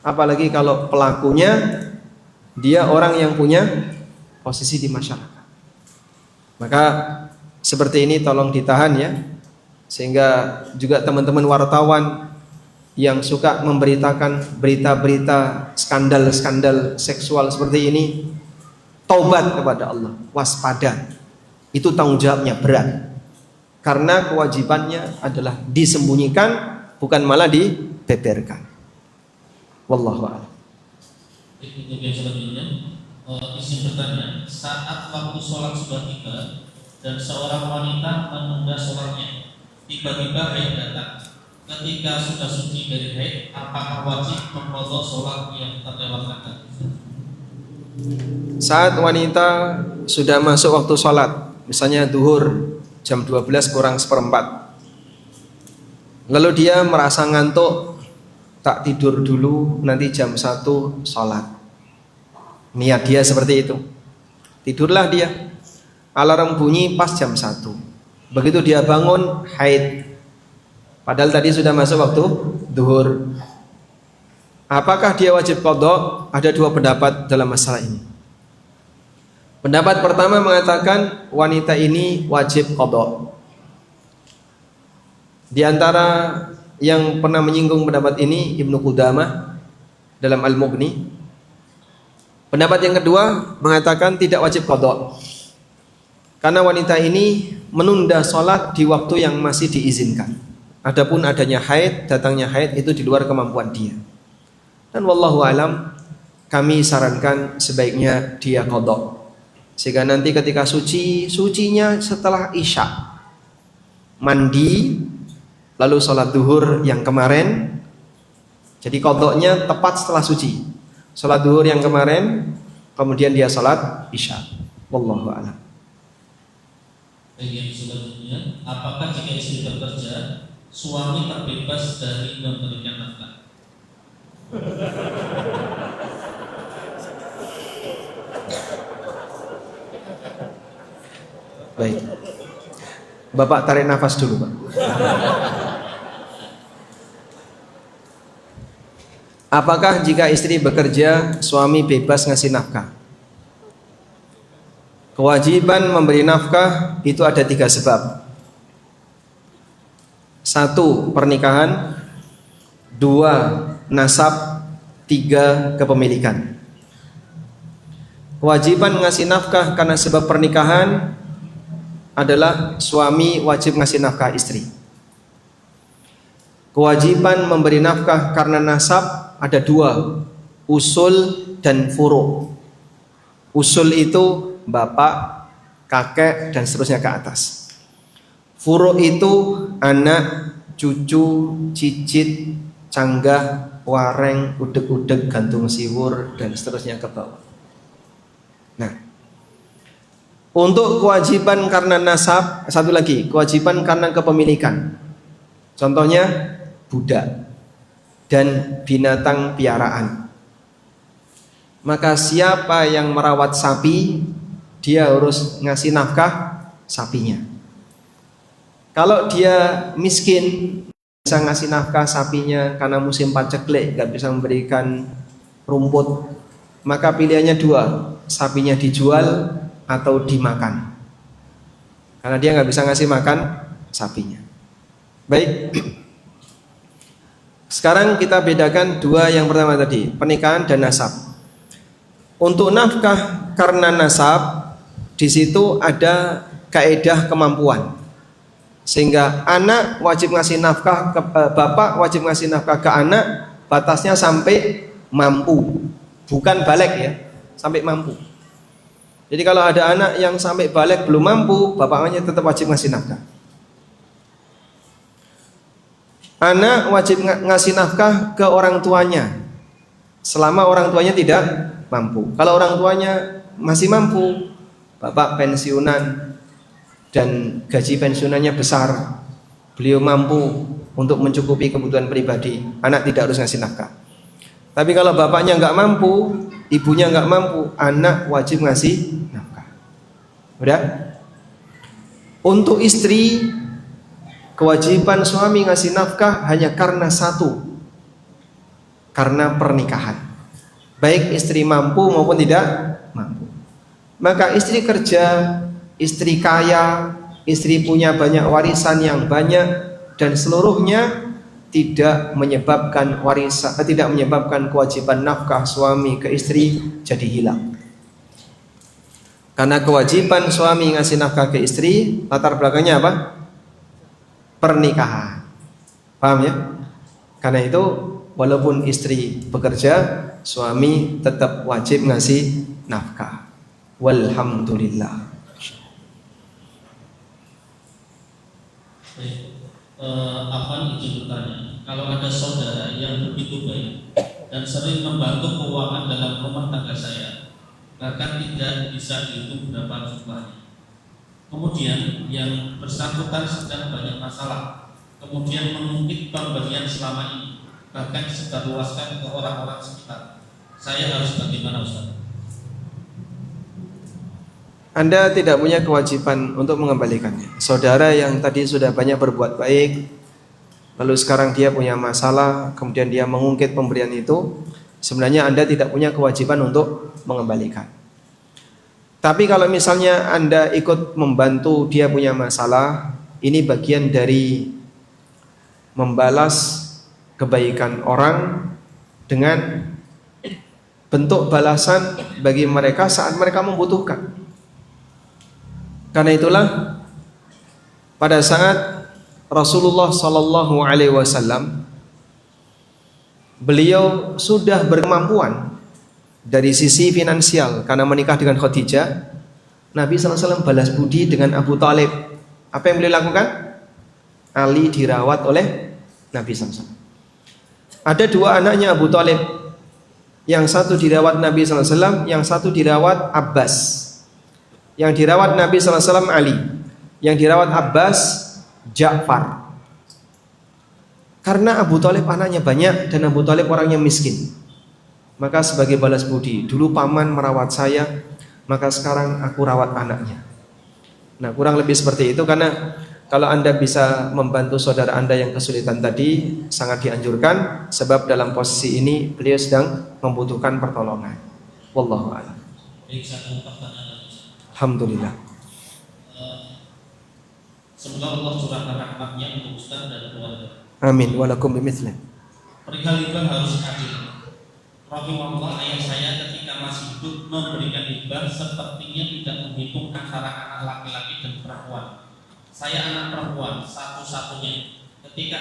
Apalagi kalau pelakunya dia orang yang punya posisi di masyarakat. Maka seperti ini tolong ditahan ya. Sehingga juga teman-teman wartawan yang suka memberitakan berita-berita skandal-skandal seksual seperti ini, taubat kepada Allah, waspada. Itu tanggung jawabnya berat. Karena kewajibannya adalah disembunyikan, bukan malah dibeberkan. Wallahu a'lam. Untuk yang selanjutnya, izin bertanya, saat waktu sholat sudah tiba dan seorang wanita menunda sholatnya, tiba-tiba haid datang. Ketika sudah suci dari haid, apakah wajib memotong sholat yang terlewatkan? Saat wanita sudah masuk waktu sholat, misalnya duhur jam 12 kurang seperempat, lalu dia merasa ngantuk, tak tidur dulu, nanti jam 1 sholat. Niat dia seperti itu. Tidurlah dia, alarm bunyi pas jam 1. Begitu dia bangun, haid. Padahal tadi sudah masuk waktu duhur. Apakah dia wajib qadha? Ada dua pendapat dalam masalah ini. Pendapat pertama mengatakan wanita ini wajib qadha. Di antara yang pernah menyinggung pendapat ini Ibnu Qudamah dalam Al-Mughni. Pendapat yang kedua mengatakan tidak wajib qadha. Karena wanita ini menunda sholat di waktu yang masih diizinkan. Adapun adanya haid, datangnya haid itu di luar kemampuan dia. Dan wallahu alam, kami sarankan sebaiknya dia qadha. Sehingga nanti ketika sucinya setelah isya, mandi, lalu sholat duhur yang kemarin. Jadi qadhanya tepat setelah suci. Sholat duhur yang kemarin, kemudian dia sholat isya. Wallahu a'lam. Yang selanjutnya, apakah jika istri bekerja, suami terbebas dari memberikan nafkah? Baik, Bapak tarik nafas dulu, Pak. Apakah jika istri bekerja, suami bebas ngasih nafkah? Kewajiban memberi nafkah itu ada 3 sebab. 1, pernikahan. 2, nasab. 3, kepemilikan. Kewajiban ngasih nafkah karena sebab pernikahan adalah suami wajib ngasih nafkah istri. Kewajiban memberi nafkah karena nasab ada 2, usul dan furu'. Usul itu bapak, kakek, dan seterusnya ke atas. Furu' itu anak, cucu, cicit, canggah, wareng, udeg-udeg, gantung siwur, dan seterusnya ke bawah. Nah, untuk kewajiban karena nasab, satu lagi, kewajiban karena kepemilikan. Contohnya budak dan binatang piaraan. Maka siapa yang merawat sapi, dia harus ngasih nafkah sapinya. Kalau dia miskin, bisa ngasih nafkah sapinya karena musim paceklik, gak bisa memberikan rumput, maka pilihannya 2, sapinya dijual atau dimakan. Karena dia gak bisa ngasih makan sapinya. Baik. Sekarang kita bedakan 2 yang pertama tadi, pernikahan dan nasab. Untuk nafkah karena nasab, di situ ada kaidah kemampuan. Sehingga anak wajib ngasih nafkah ke bapak, wajib ngasih nafkah ke anak, batasnya sampai mampu. Bukan balik ya, sampai mampu. Jadi kalau ada anak yang sampai balik belum mampu, bapaknya tetap wajib ngasih nafkah. Anak wajib ngasih nafkah ke orang tuanya selama orang tuanya tidak mampu. Kalau orang tuanya masih mampu, bapak pensiunan dan gaji pensiunannya besar, beliau mampu untuk mencukupi kebutuhan pribadi, anak tidak harus ngasih nafkah. Tapi kalau bapaknya nggak mampu, ibunya nggak mampu, anak wajib ngasih nafkah. Udah? Untuk istri, kewajiban suami ngasih nafkah hanya karena 1, karena pernikahan. Baik istri mampu maupun tidak mampu. Maka istri kerja, istri kaya, istri punya banyak warisan yang banyak dan seluruhnya tidak menyebabkan tidak menyebabkan kewajiban nafkah suami ke istri jadi hilang. Karena kewajiban suami ngasih nafkah ke istri latar belakangnya apa? Pernikahan. Paham ya? Karena itu walaupun istri bekerja, suami tetap wajib ngasih nafkah. Walhamdulillah. Afwan izin bertanya, kalau ada saudara yang begitu baik dan sering membantu keuangan dalam rumah tangga saya, bahkan tidak bisa dihitung berapa jumlahnya. Kemudian yang bersangkutan sedang banyak masalah, kemudian mengungkit pemberian selama ini, bahkan disebarluaskan ke orang-orang sekitar. Saya harus bagaimana, Ustaz? Anda tidak punya kewajiban untuk mengembalikannya. Saudara yang tadi sudah banyak berbuat baik, lalu sekarang dia punya masalah, kemudian dia mengungkit pemberian itu, sebenarnya Anda tidak punya kewajiban untuk mengembalikan. Tapi kalau misalnya Anda ikut membantu dia punya masalah, ini bagian dari membalas kebaikan orang dengan bentuk balasan bagi mereka saat mereka membutuhkan. Karena itulah pada saat Rasulullah Sallallahu Alaihi Wasallam beliau sudah berkemampuan dari sisi finansial karena menikah dengan Khadijah, Nabi SAW balas budi dengan Abu Talib. Apa yang beliau lakukan? Ali dirawat oleh Nabi SAW. Ada dua anaknya Abu Talib, yang satu dirawat Nabi SAW, yang satu dirawat Abbas. Yang dirawat Nabi SAW Ali, yang dirawat Abbas Ja'far. Karena Abu Talib anaknya banyak dan Abu Talib orangnya miskin, maka sebagai balas budi, dulu paman merawat saya, maka sekarang aku rawat anaknya. Nah, kurang lebih seperti itu. Karena kalau Anda bisa membantu saudara Anda yang kesulitan tadi, sangat dianjurkan, sebab dalam posisi ini beliau sedang membutuhkan pertolongan. Wallahu a'lam. Alhamdulillah. Semoga Allah curahkan rahmatnya untuk Ustaz dan keluarga. Amin. Walakum bimithli. Perihal hibah harus adil. Rahimahullah, ayah saya ketika masih hidup memberikan hibah sepertinya tidak menghitung antara anak laki-laki dan perempuan. Saya anak perempuan satu-satunya. Ketika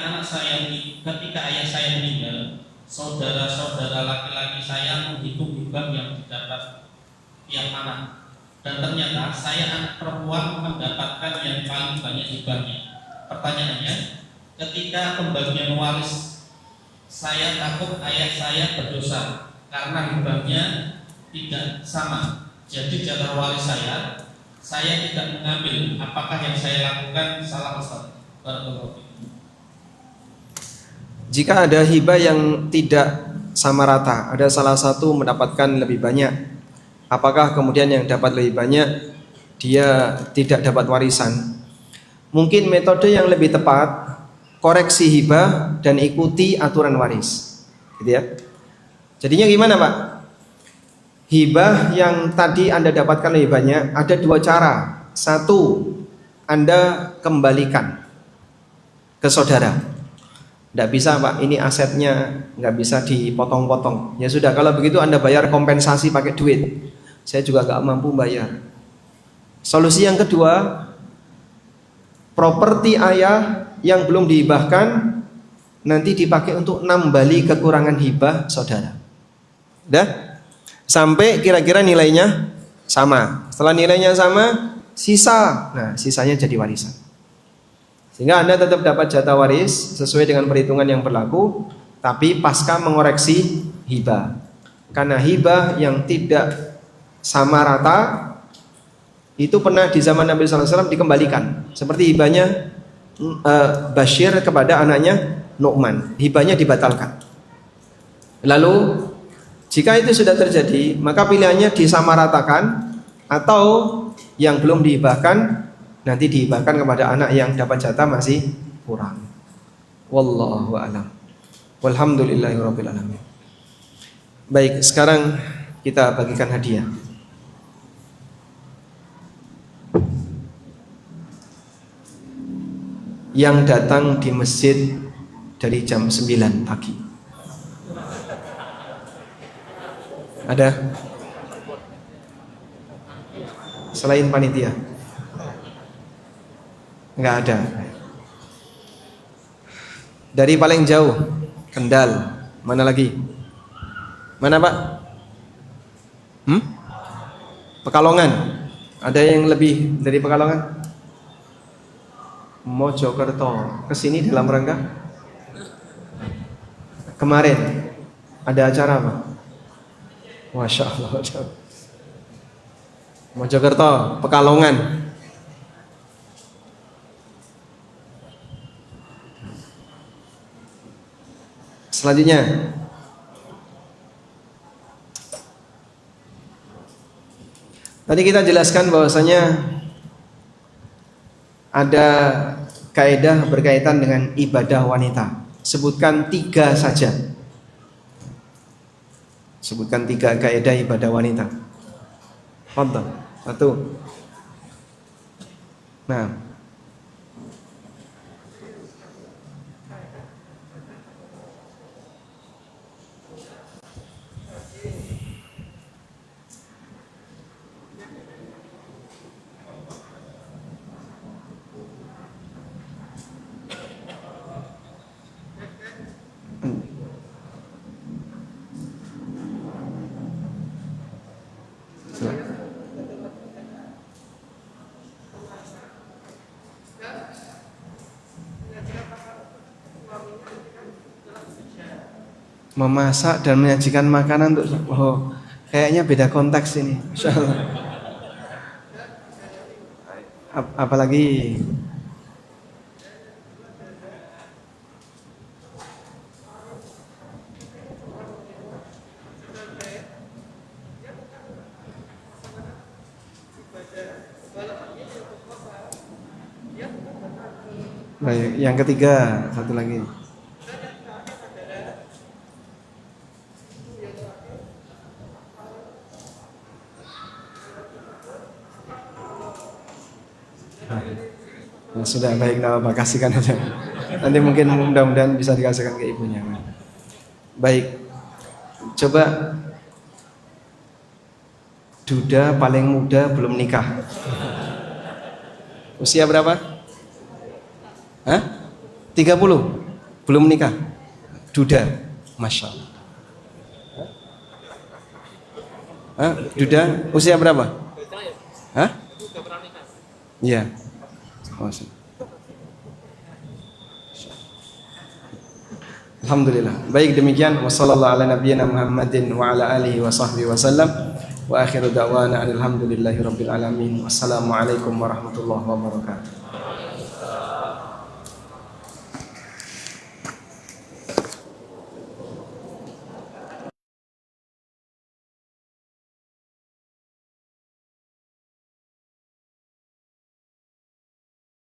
ayah saya meninggal, saudara-saudara laki-laki saya menghitung hibah yang didapat tiap anak. Dan ternyata saya anak perempuan mendapatkan yang paling banyak hibahnya. Pertanyaannya, ketika pembagian waris, saya takut ayah saya berdosa karena hibahnya tidak sama. Jadi jatah waris saya tidak mengambil. Apakah yang saya lakukan salah, Ustaz? Jika ada hibah yang tidak sama rata, ada salah satu mendapatkan lebih banyak, apakah kemudian yang dapat lebih banyak dia tidak dapat warisan? Mungkin metode yang lebih tepat, koreksi hibah dan ikuti aturan waris, gitu ya. Jadinya gimana, Pak? Hibah yang tadi Anda dapatkan lebih banyak, ada dua cara. Satu, Anda kembalikan ke saudara. Tidak bisa, Pak, ini asetnya nggak bisa dipotong-potong. Ya sudah, kalau begitu Anda bayar kompensasi pakai duit. Saya juga gak mampu bayar. Solusi yang kedua, properti ayah yang belum dihibahkan nanti dipakai untuk nambali kekurangan hibah saudara. Udah? Sampai kira-kira nilainya sama. Setelah nilainya sama, sisa. Nah, sisanya jadi warisan. Sehingga Anda tetap dapat jatah waris sesuai dengan perhitungan yang berlaku, tapi pasca mengoreksi hibah. Karena hibah yang tidak sama rata itu pernah di zaman Nabi SAW dikembalikan, seperti hibahnya Bashir kepada anaknya Nu'man, hibahnya dibatalkan. Lalu jika itu sudah terjadi, maka pilihannya disamaratakan atau yang belum dihibahkan nanti dihibahkan kepada anak yang dapat jatah masih kurang. Wallahu a'lam. Walhamdulillahirabbil alamin. Baik, sekarang kita bagikan hadiah. yang datang di masjid dari jam 9 pagi? Ada? Selain panitia? Enggak ada. Dari paling jauh, Kendal. Mana lagi? Mana Pak? Pekalongan. Ada yang lebih dari Pekalongan? Mojokerto. Kesini dalam rangka? Kemarin ada acara apa? Masya Allah. Mojokerto, Pekalongan. Selanjutnya, tadi kita jelaskan bahwasanya ada kaidah berkaitan dengan ibadah wanita. Sebutkan 3 saja. Sebutkan 3 kaidah ibadah wanita. Fadhal. 1. Nah. Memasak dan menyajikan makanan untuk kayaknya beda konteks ini. Insyaallah. Apalagi baik, yang ketiga, satu lagi. Sudah baik, nah, apa kasihkan aja. Nanti mungkin mudah-mudahan bisa dikasihkan ke ibunya. Baik, coba duda paling muda belum nikah. Usia berapa? 30? Belum nikah? Duda, Masya Allah. Duda, usia berapa? Iya. Alhamdulillah. Baik, demikian wassallallahu ala nabiyyina Muhammadin wa ala alihi wa sahbihi wasallam. Wa akhiru da'wana alhamdulillahi rabbil alamin. Wassalamualaikum warahmatullahi wabarakatuh.